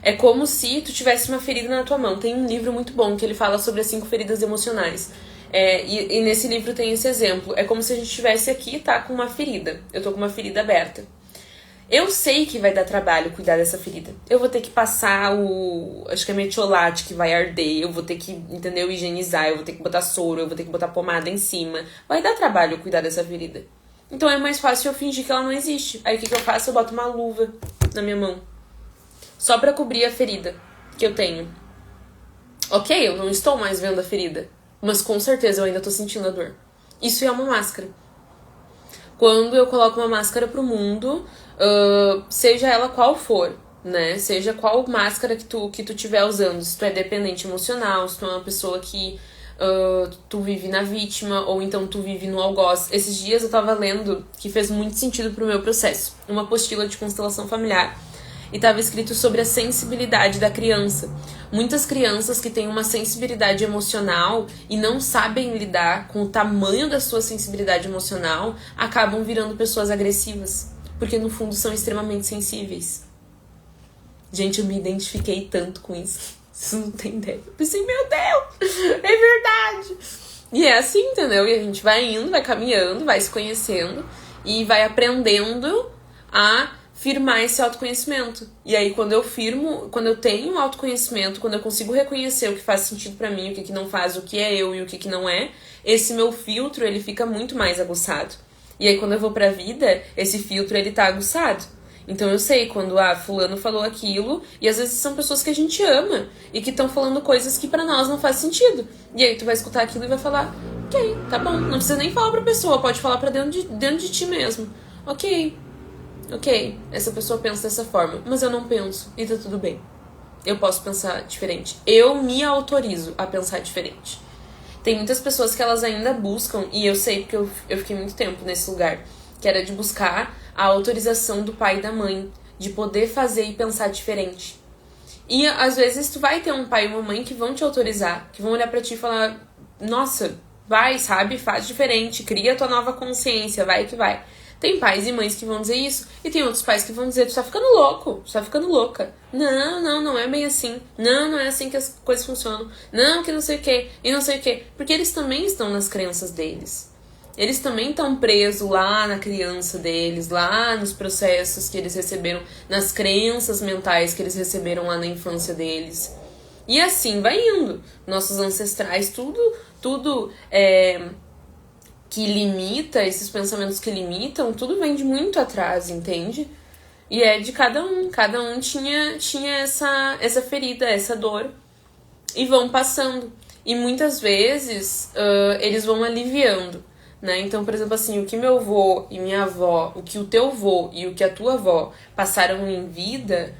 É como se tu tivesse uma ferida na tua mão. Tem um livro muito bom que ele fala sobre as 5 feridas emocionais. E nesse livro tem esse exemplo. É como se a gente estivesse aqui, tá, com uma ferida. Eu tô com uma ferida aberta. Eu sei que vai dar trabalho cuidar dessa ferida. Eu vou ter que passar acho que é metiolate que vai arder. Eu vou ter que, entendeu, higienizar. Eu vou ter que botar soro. Eu vou ter que botar pomada em cima. Vai dar trabalho cuidar dessa ferida. Então é mais fácil eu fingir que ela não existe. Aí o que eu faço? Eu boto uma luva na minha mão. Só pra cobrir a ferida que eu tenho. Ok, eu não estou mais vendo a ferida. Mas com certeza eu ainda tô sentindo a dor. Isso é uma máscara. Quando eu coloco uma máscara pro mundo, seja ela qual for, né? Seja qual máscara que tu tiver usando. Se tu é dependente emocional, se tu é uma pessoa que tu vive na vítima, ou então tu vive no algoz. Esses dias eu tava lendo, que fez muito sentido pro meu processo, uma apostila de constelação familiar. E estava escrito sobre a sensibilidade da criança. Muitas crianças que têm uma sensibilidade emocional e não sabem lidar com o tamanho da sua sensibilidade emocional acabam virando pessoas agressivas, porque no fundo são extremamente sensíveis. Gente, eu me identifiquei tanto com isso. Você não tem ideia. Eu pensei, meu Deus, é verdade. E é assim, entendeu? E a gente vai indo, vai caminhando, vai se conhecendo e vai aprendendo a firmar esse autoconhecimento. E aí quando eu tenho autoconhecimento, quando eu consigo reconhecer o que faz sentido pra mim, o que não faz, o que é eu e o que não é, esse meu filtro, ele fica muito mais aguçado. E aí quando eu vou pra vida, esse filtro, ele tá aguçado. Então eu sei quando fulano falou aquilo, e às vezes são pessoas que a gente ama e que estão falando coisas que pra nós não faz sentido. E aí tu vai escutar aquilo e vai falar, ok, tá bom, não precisa nem falar pra pessoa, pode falar pra dentro de ti mesmo. Ok, essa pessoa pensa dessa forma, mas eu não penso, e tá tudo bem. Eu posso pensar diferente. Eu me autorizo a pensar diferente. Tem muitas pessoas que elas ainda buscam, e eu sei porque eu fiquei muito tempo nesse lugar, que era de buscar a autorização do pai e da mãe, de poder fazer e pensar diferente. E às vezes tu vai ter um pai e uma mãe que vão te autorizar, que vão olhar pra ti e falar, nossa, vai, sabe, faz diferente, cria a tua nova consciência, vai que vai. Tem pais e mães que vão dizer isso, e tem outros pais que vão dizer, tu tá ficando louco, tu tá ficando louca. Não é bem assim. Não é assim que as coisas funcionam. Não, que não sei o que, e não sei o que. Porque eles também estão nas crenças deles. Eles também estão presos lá na criança deles, lá nos processos que eles receberam, nas crenças mentais que eles receberam lá na infância deles. E assim vai indo. Nossos ancestrais, tudo que limita, esses pensamentos que limitam, tudo vem de muito atrás, entende? E é de cada um tinha essa ferida, essa dor, e vão passando. E muitas vezes eles vão aliviando, né? Então, por exemplo, assim, o que meu avô e minha avó, o que o teu avô e o que a tua avó passaram em vida,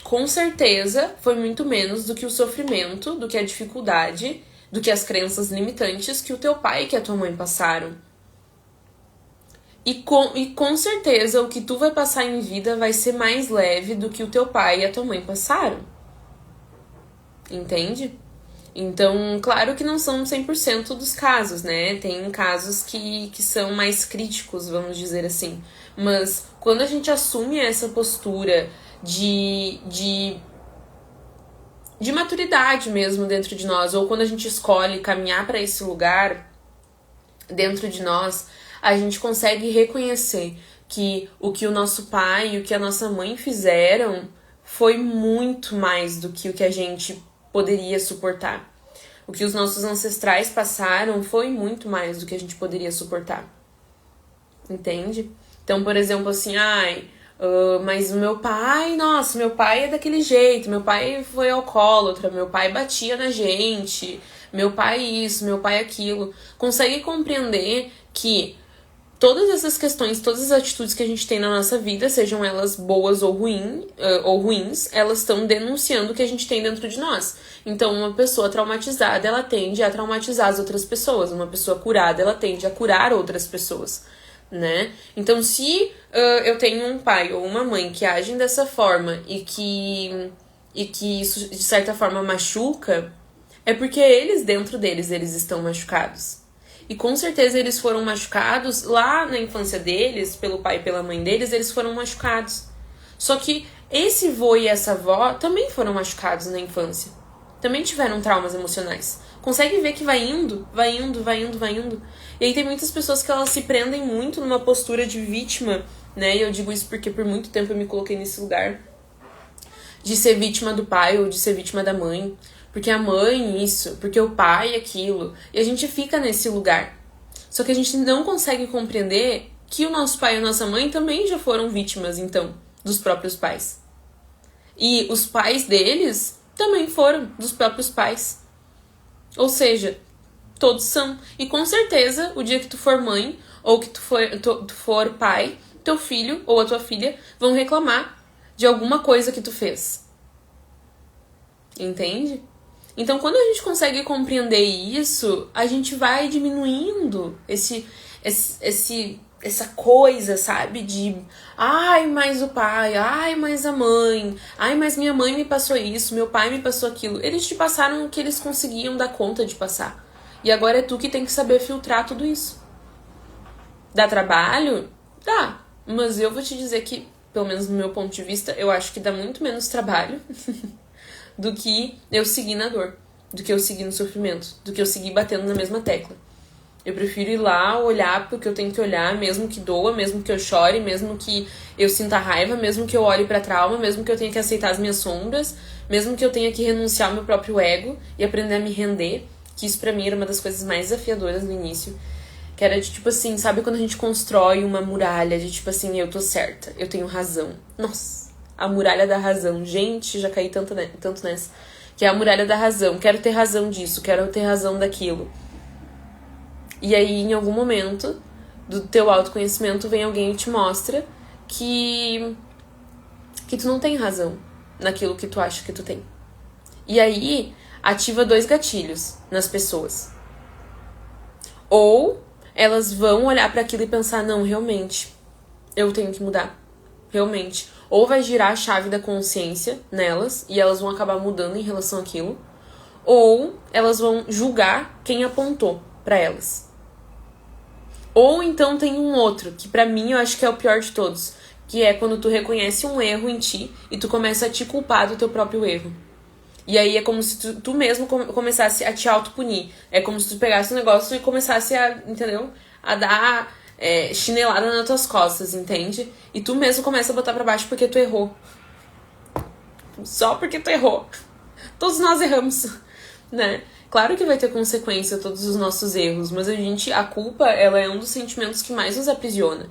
com certeza foi muito menos do que o sofrimento, do que a dificuldade, do que as crenças limitantes que o teu pai e que a tua mãe passaram. E com certeza o que tu vai passar em vida vai ser mais leve do que o teu pai e a tua mãe passaram. Entende? Então, claro que não são 100% dos casos, né? Tem casos que são mais críticos, vamos dizer assim. Mas quando a gente assume essa postura de maturidade mesmo dentro de nós, ou quando a gente escolhe caminhar para esse lugar dentro de nós, a gente consegue reconhecer que o que o nosso pai e o que a nossa mãe fizeram foi muito mais do que o que a gente poderia suportar. O que os nossos ancestrais passaram foi muito mais do que a gente poderia suportar. Entende? Então, por exemplo, assim, mas o meu pai, nossa, meu pai é daquele jeito, meu pai foi alcoólatra, meu pai batia na gente, meu pai isso, meu pai aquilo. Consegue compreender que todas essas questões, todas as atitudes que a gente tem na nossa vida, sejam elas boas ou ruins, elas estão denunciando o que a gente tem dentro de nós. Então, uma pessoa traumatizada, ela tende a traumatizar as outras pessoas. Uma pessoa curada, ela tende a curar outras pessoas, né? Então, se eu tenho um pai ou uma mãe que agem dessa forma e que isso, de certa forma, machuca, é porque eles, dentro deles, eles estão machucados. E com certeza eles foram machucados lá na infância deles, pelo pai e pela mãe deles, eles foram machucados. Só que esse vô e essa avó também foram machucados na infância. Também tiveram traumas emocionais. Consegue ver que vai indo. E aí tem muitas pessoas que elas se prendem muito numa postura de vítima, né? E eu digo isso porque por muito tempo eu me coloquei nesse lugar de ser vítima do pai ou de ser vítima da mãe. Porque a mãe isso, porque o pai aquilo. E a gente fica nesse lugar. Só que a gente não consegue compreender que o nosso pai e a nossa mãe também já foram vítimas, então, dos próprios pais. E os pais deles também foram dos próprios pais. Ou seja, todos são. E com certeza, o dia que tu for mãe, ou que tu for pai, teu filho ou a tua filha vão reclamar de alguma coisa que tu fez. Entende? Então, quando a gente consegue compreender isso, a gente vai diminuindo essa coisa, sabe? De, mas o pai, mas a mãe, mas minha mãe me passou isso, meu pai me passou aquilo. Eles te passaram o que eles conseguiam dar conta de passar. E agora é tu que tem que saber filtrar tudo isso. Dá trabalho? Dá. Mas eu vou te dizer que, pelo menos no meu ponto de vista, eu acho que dá muito menos trabalho do que eu seguir na dor, do que eu seguir no sofrimento, do que eu seguir batendo na mesma tecla. Eu prefiro ir lá, olhar porque eu tenho que olhar, mesmo que doa, mesmo que eu chore, mesmo que eu sinta raiva, mesmo que eu olhe pra trauma, mesmo que eu tenha que aceitar as minhas sombras, mesmo que eu tenha que renunciar ao meu próprio ego e aprender a me render, que isso pra mim era uma das coisas mais desafiadoras no início. Que era de, tipo assim, sabe quando a gente constrói uma muralha de, tipo assim, eu tô certa, eu tenho razão. Nossa, a muralha da razão. Gente, já caí tanto nessa. Que é a muralha da razão. Quero ter razão disso, quero ter razão daquilo. E aí, em algum momento do teu autoconhecimento, vem alguém e te mostra que tu não tem razão naquilo que tu acha que tu tem. E aí, ativa 2 gatilhos nas pessoas. Ou elas vão olhar para aquilo e pensar, não, realmente, eu tenho que mudar. Realmente. Ou vai girar a chave da consciência nelas e elas vão acabar mudando em relação àquilo. Ou elas vão julgar quem apontou para elas. Ou então tem um outro, que pra mim eu acho que é o pior de todos, que é quando tu reconhece um erro em ti e tu começa a te culpar do teu próprio erro. E aí é como se tu mesmo começasse a te autopunir. É como se tu pegasse um negócio e começasse a, entendeu? A dar chinelada nas tuas costas, entende? E tu mesmo começa a botar pra baixo porque tu errou. Só porque tu errou. Todos nós erramos, né? Claro que vai ter consequência todos os nossos erros, mas a culpa, ela é um dos sentimentos que mais nos aprisiona,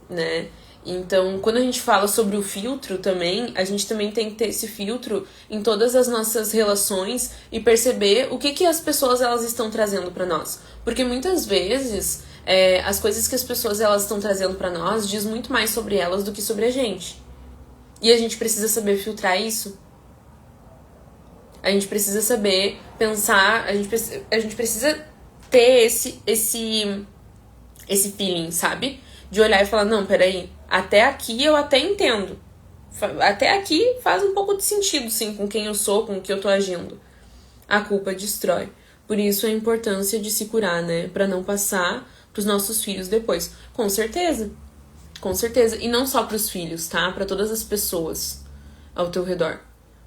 né? Então, quando a gente fala sobre o filtro também, a gente também tem que ter esse filtro em todas as nossas relações e perceber o que as pessoas elas estão trazendo pra nós. Porque muitas vezes, as coisas que as pessoas elas estão trazendo pra nós diz muito mais sobre elas do que sobre a gente. E a gente precisa saber filtrar isso. A gente precisa saber pensar, a gente precisa ter esse feeling, sabe? De olhar e falar, não, peraí, até aqui eu até entendo. Até aqui faz um pouco de sentido, sim, com quem eu sou, com o que eu tô agindo. A culpa destrói. Por isso a importância de se curar, né? Pra não passar pros nossos filhos depois. Com certeza. Com certeza. E não só pros filhos, tá? Pra todas as pessoas ao teu redor.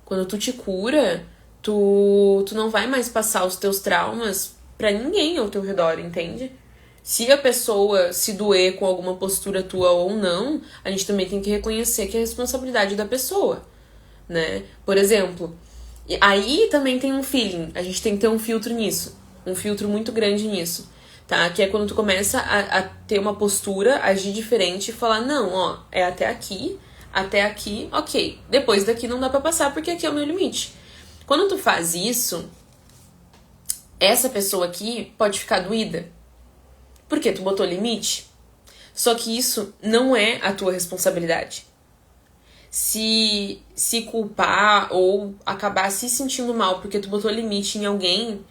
Quando tu te cura, tu não vai mais passar os teus traumas pra ninguém ao teu redor, entende? Se a pessoa se doer com alguma postura tua ou não, a gente também tem que reconhecer que é responsabilidade da pessoa, né? Por exemplo, aí também tem um feeling, a gente tem que ter um filtro nisso, um filtro muito grande nisso, tá? Que é quando tu começa a ter uma postura, agir diferente e falar, não, ó, é até aqui, ok. Depois daqui não dá pra passar porque aqui é o meu limite. Quando tu faz isso, essa pessoa aqui pode ficar doída. Porque tu botou limite. Só que isso não é a tua responsabilidade. Se culpar ou acabar se sentindo mal porque tu botou limite em alguém,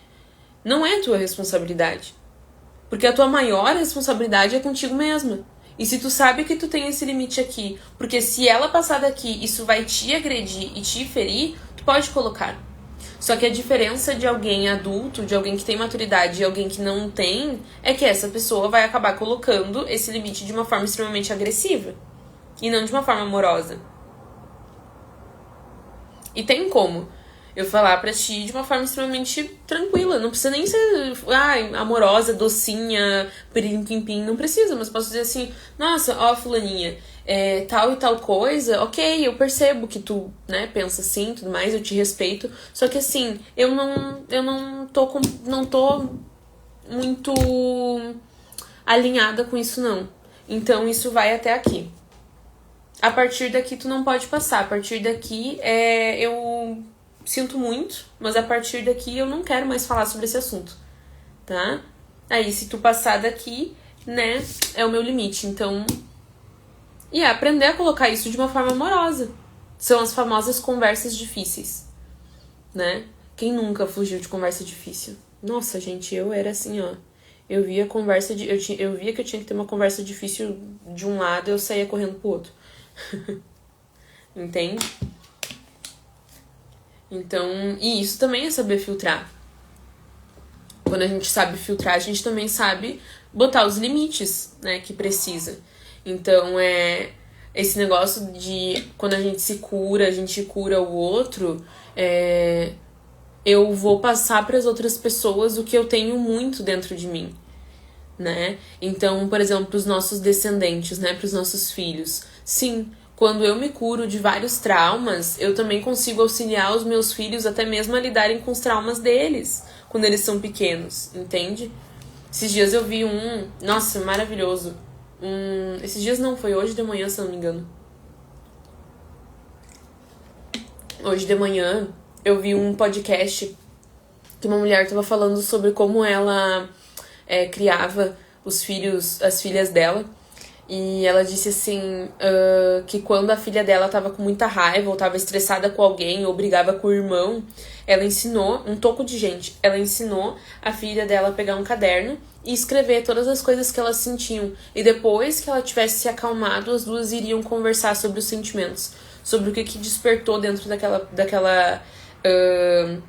não é a tua responsabilidade. Porque a tua maior responsabilidade é contigo mesma. E se tu sabe que tu tem esse limite aqui, porque se ela passar daqui, isso vai te agredir e te ferir, tu pode colocar. Só que a diferença de alguém adulto, de alguém que tem maturidade e alguém que não tem, é que essa pessoa vai acabar colocando esse limite de uma forma extremamente agressiva. E não de uma forma amorosa. E tem como eu falar pra ti de uma forma extremamente tranquila. Não precisa nem ser amorosa, docinha, pirim-pim-pim. Não precisa, mas posso dizer assim, nossa, ó, fulaninha, tal e tal coisa, ok, eu percebo que tu, né, pensa assim, tudo mais, eu te respeito, só que assim, eu não tô muito alinhada com isso não, então isso vai até aqui. A partir daqui tu não pode passar, a partir daqui eu sinto muito, mas a partir daqui eu não quero mais falar sobre esse assunto, tá? Aí se tu passar daqui, né, é o meu limite, então... E aprender a colocar isso de uma forma amorosa. São as famosas conversas difíceis, né? Quem nunca fugiu de conversa difícil? Nossa, gente, eu era assim, ó. Eu via conversa eu via que eu tinha que ter uma conversa difícil de um lado e eu saía correndo pro outro. Entende? Então, e isso também é saber filtrar. Quando a gente sabe filtrar, a gente também sabe botar os limites, né, que precisa. Então, esse negócio de quando a gente cura o outro, eu vou passar para as outras pessoas o que eu tenho muito dentro de mim, né? Então, por exemplo, para os nossos descendentes, né, para os nossos filhos. Sim, quando eu me curo de vários traumas, eu também consigo auxiliar os meus filhos até mesmo a lidarem com os traumas deles, quando eles são pequenos, entende? Esses dias eu vi nossa, maravilhoso. Esses dias não, foi hoje de manhã, se não me engano. Hoje de manhã eu vi um podcast que uma mulher tava falando sobre como ela criava as filhas dela. E ela disse assim, que quando a filha dela tava com muita raiva, ou tava estressada com alguém, ou brigava com o irmão, ela ensinou, um toco de gente, ela ensinou a filha dela a pegar um caderno e escrever todas as coisas que elas sentiam. E depois que ela tivesse se acalmado, as duas iriam conversar sobre os sentimentos, sobre o que despertou dentro daquela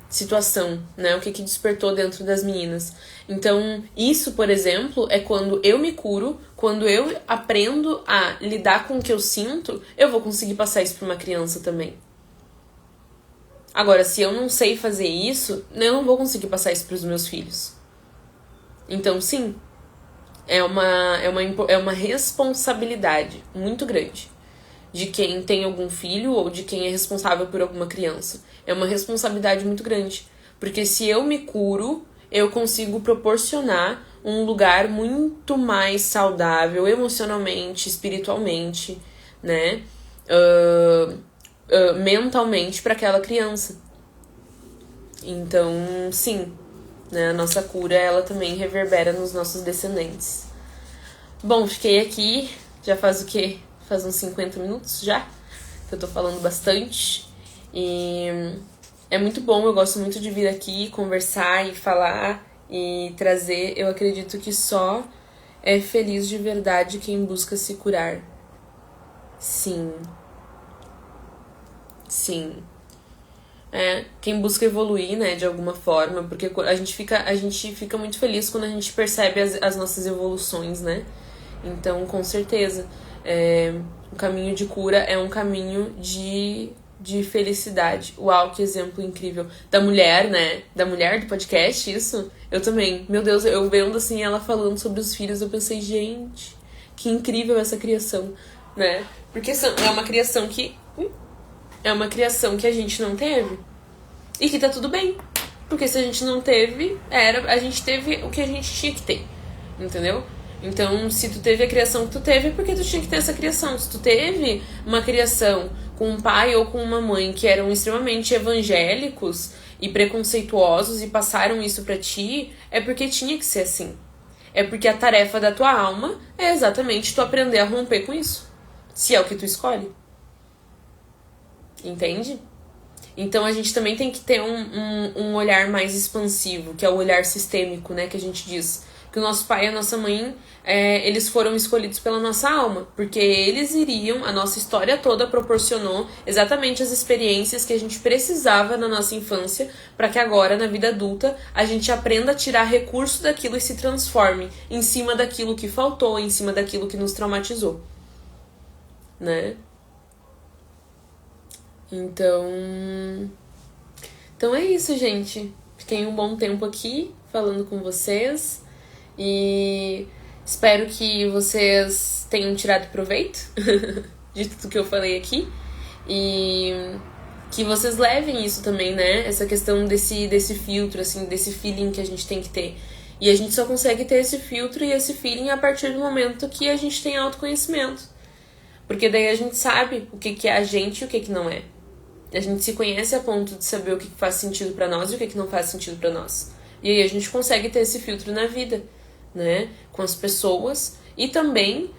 situação, né? O que despertou dentro das meninas. Então, isso, por exemplo, é quando eu me curo, quando eu aprendo a lidar com o que eu sinto, eu vou conseguir passar isso para uma criança também. Agora, se eu não sei fazer isso, eu não vou conseguir passar isso para os meus filhos. Então, sim, é uma responsabilidade muito grande de quem tem algum filho ou de quem é responsável por alguma criança. É uma responsabilidade muito grande. Porque se eu me curo, eu consigo proporcionar um lugar muito mais saudável emocionalmente, espiritualmente, né? Mentalmente para aquela criança. Então, sim, né? A nossa cura, ela também reverbera nos nossos descendentes. Bom, fiquei aqui, já faz o quê? Faz uns 50 minutos já, que eu tô falando bastante. E é muito bom, eu gosto muito de vir aqui conversar e falar e trazer. Eu acredito que só é feliz de verdade quem busca se curar. Sim. Sim. Quem busca evoluir, né, de alguma forma, porque a gente fica muito feliz quando a gente percebe as nossas evoluções, né? Então, com certeza, o caminho de cura é um caminho de felicidade. Uau, que exemplo incrível. Da mulher, né? Da mulher do podcast, isso? Eu também. Meu Deus, eu vendo assim ela falando sobre os filhos, eu pensei, gente, que incrível essa criação, né? Porque é uma criação que a gente não teve. E que tá tudo bem. Porque se a gente não teve, a gente teve o que a gente tinha que ter. Entendeu? Então, se tu teve a criação que tu teve, é porque tu tinha que ter essa criação. Se tu teve uma criação com um pai ou com uma mãe que eram extremamente evangélicos e preconceituosos e passaram isso pra ti, é porque tinha que ser assim. É porque a tarefa da tua alma é exatamente tu aprender a romper com isso. Se é o que tu escolhe. Entende? Então a gente também tem que ter um olhar mais expansivo, que é o olhar sistêmico, né, que a gente diz. Que o nosso pai e a nossa mãe, eles foram escolhidos pela nossa alma, porque eles a nossa história toda proporcionou exatamente as experiências que a gente precisava na nossa infância, para que agora, na vida adulta, a gente aprenda a tirar recurso daquilo e se transforme em cima daquilo que faltou, em cima daquilo que nos traumatizou, né? Então é isso, gente. Fiquei um bom tempo aqui falando com vocês e espero que vocês tenham tirado proveito de tudo que eu falei aqui e que vocês levem isso também, né? Essa questão desse filtro, assim, desse feeling que a gente tem que ter. E a gente só consegue ter esse filtro e esse feeling a partir do momento que a gente tem autoconhecimento. Porque daí a gente sabe o que é a gente e o que não é. A gente se conhece a ponto de saber o que faz sentido pra nós e o que não faz sentido pra nós. E aí a gente consegue ter esse filtro na vida, né? Com as pessoas e também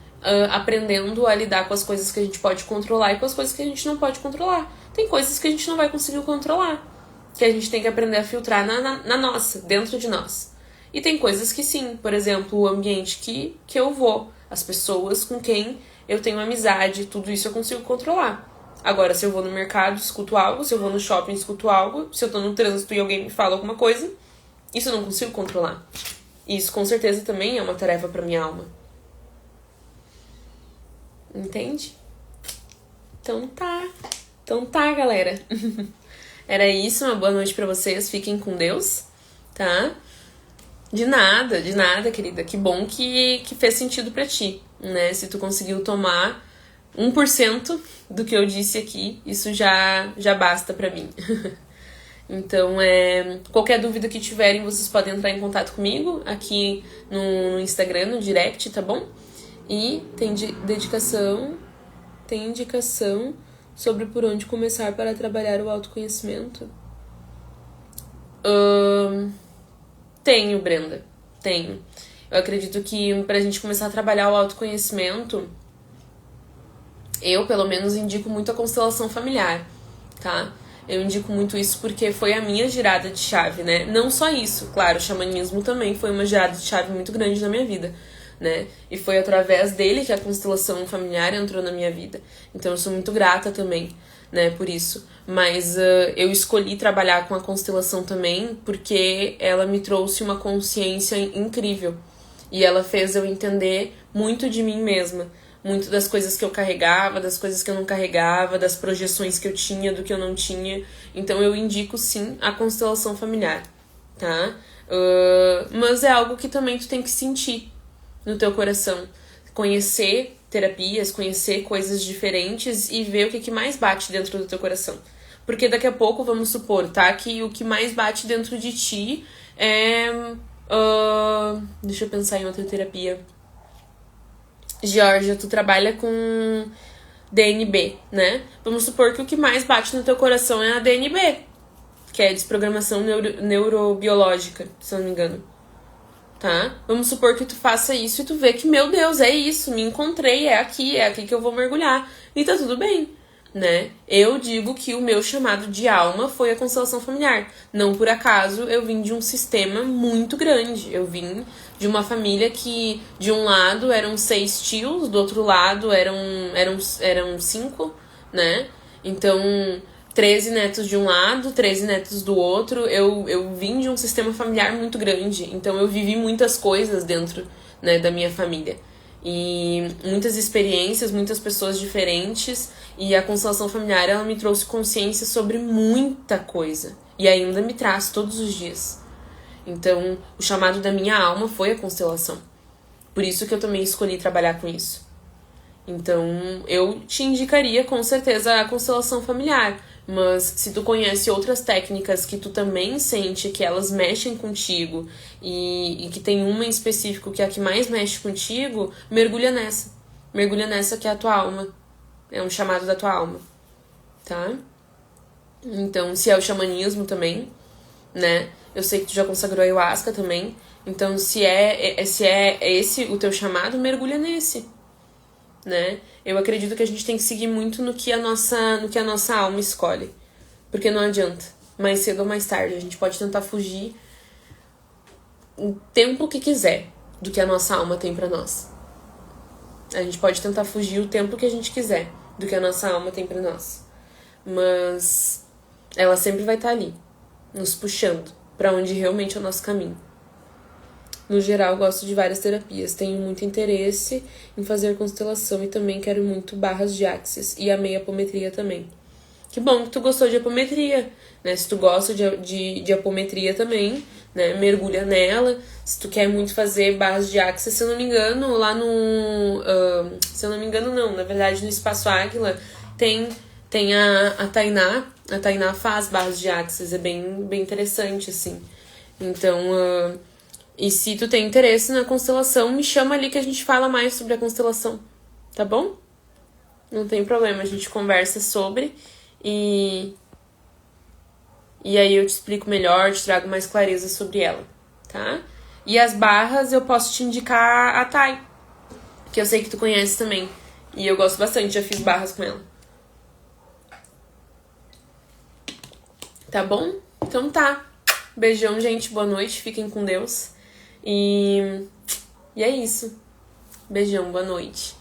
aprendendo a lidar com as coisas que a gente pode controlar e com as coisas que a gente não pode controlar. Tem coisas que a gente não vai conseguir controlar, que a gente tem que aprender a filtrar na nossa, dentro de nós. E tem coisas que sim, por exemplo, o ambiente que eu vou, as pessoas com quem eu tenho amizade, tudo isso eu consigo controlar. Agora, se eu vou no mercado, escuto algo, se eu vou no shopping, escuto algo, se eu tô no trânsito e alguém me fala alguma coisa, isso eu não consigo controlar. E isso com certeza também é uma tarefa pra minha alma. Entende? Então tá, galera. Era isso, uma boa noite pra vocês, fiquem com Deus, tá? De nada, querida. Que bom que fez sentido pra ti, né? Se tu conseguiu tomar 1% do que eu disse aqui, isso já basta pra mim. Então, qualquer dúvida que tiverem, vocês podem entrar em contato comigo aqui no Instagram, no direct, tá bom? E tem indicação sobre por onde começar para trabalhar o autoconhecimento? Tenho, Brenda, tenho. Eu acredito que pra gente começar a trabalhar o autoconhecimento, eu, pelo menos, indico muito a constelação familiar, tá? Eu indico muito isso porque foi a minha girada de chave, né? Não só isso, claro, o xamanismo também foi uma girada de chave muito grande na minha vida, né? E foi através dele que a constelação familiar entrou na minha vida. Então eu sou muito grata também, né, por isso. Mas eu escolhi trabalhar com a constelação também porque ela me trouxe uma consciência incrível. E ela fez eu entender muito de mim mesma. Muito das coisas que eu carregava, das coisas que eu não carregava, das projeções que eu tinha, do que eu não tinha. Então eu indico sim a constelação familiar, tá? Mas é algo que também tu tem que sentir no teu coração. Conhecer terapias, conhecer coisas diferentes e ver o que mais bate dentro do teu coração. Porque daqui a pouco, vamos supor, tá? Que o que mais bate dentro de ti Deixa eu pensar em outra terapia. Georgia, tu trabalha com DNB, né? Vamos supor que o que mais bate no teu coração é a DNB, que é a desprogramação neurobiológica, se eu não me engano. Tá? Vamos supor que tu faça isso e tu vê que, meu Deus, é isso, me encontrei, é aqui que eu vou mergulhar. E tá tudo bem, né? Eu digo que o meu chamado de alma foi a constelação familiar. Não por acaso eu vim de um sistema muito grande. Eu vim de uma família que, de um lado, eram 6 tios, do outro lado eram 5, né? Então, 13 netos de um lado, 13 netos do outro. Eu vim de um sistema familiar muito grande, então eu vivi muitas coisas dentro, né, da minha família. E muitas experiências, muitas pessoas diferentes. E a constelação familiar, ela me trouxe consciência sobre muita coisa. E ainda me traz todos os dias. Então, o chamado da minha alma foi a constelação. Por isso que eu também escolhi trabalhar com isso. Então, eu te indicaria com certeza a constelação familiar. Mas se tu conhece outras técnicas que tu também sente que elas mexem contigo e que tem uma em específico que é a que mais mexe contigo, mergulha nessa. Mergulha nessa que é a tua alma. É um chamado da tua alma, tá? Então, se é o xamanismo também, né? Eu sei que tu já consagrou a ayahuasca também. Então, se é esse o teu chamado, mergulha nesse, né? Eu acredito que a gente tem que seguir muito no que a nossa alma escolhe. Porque não adianta. Mais cedo ou mais tarde. A gente pode tentar fugir o tempo que quiser do que a nossa alma tem pra nós. A gente pode tentar fugir o tempo que a gente quiser do que a nossa alma tem pra nós. Mas ela sempre vai estar ali, nos puxando pra onde realmente é o nosso caminho. No geral, gosto de várias terapias. Tenho muito interesse em fazer constelação e também quero muito barras de axis. E amei a apometria também. Que bom que tu gostou de apometria, né? Se tu gosta de apometria também, né? Mergulha nela. Se tu quer muito fazer barras de axis, se eu não me engano, lá no... se eu não me engano, não. Na verdade, no Espaço Águila tem a Tainá. A Tainá faz barras de axis. É bem interessante, assim. Então... E se tu tem interesse na constelação, me chama ali que a gente fala mais sobre a constelação, tá bom? Não tem problema, a gente conversa sobre e aí eu te explico melhor, te trago mais clareza sobre ela, tá? E as barras eu posso te indicar a Thay, que eu sei que tu conhece também. E eu gosto bastante, já fiz barras com ela. Tá bom? Então tá. Beijão, gente, boa noite, fiquem com Deus. E é isso. Beijão, boa noite.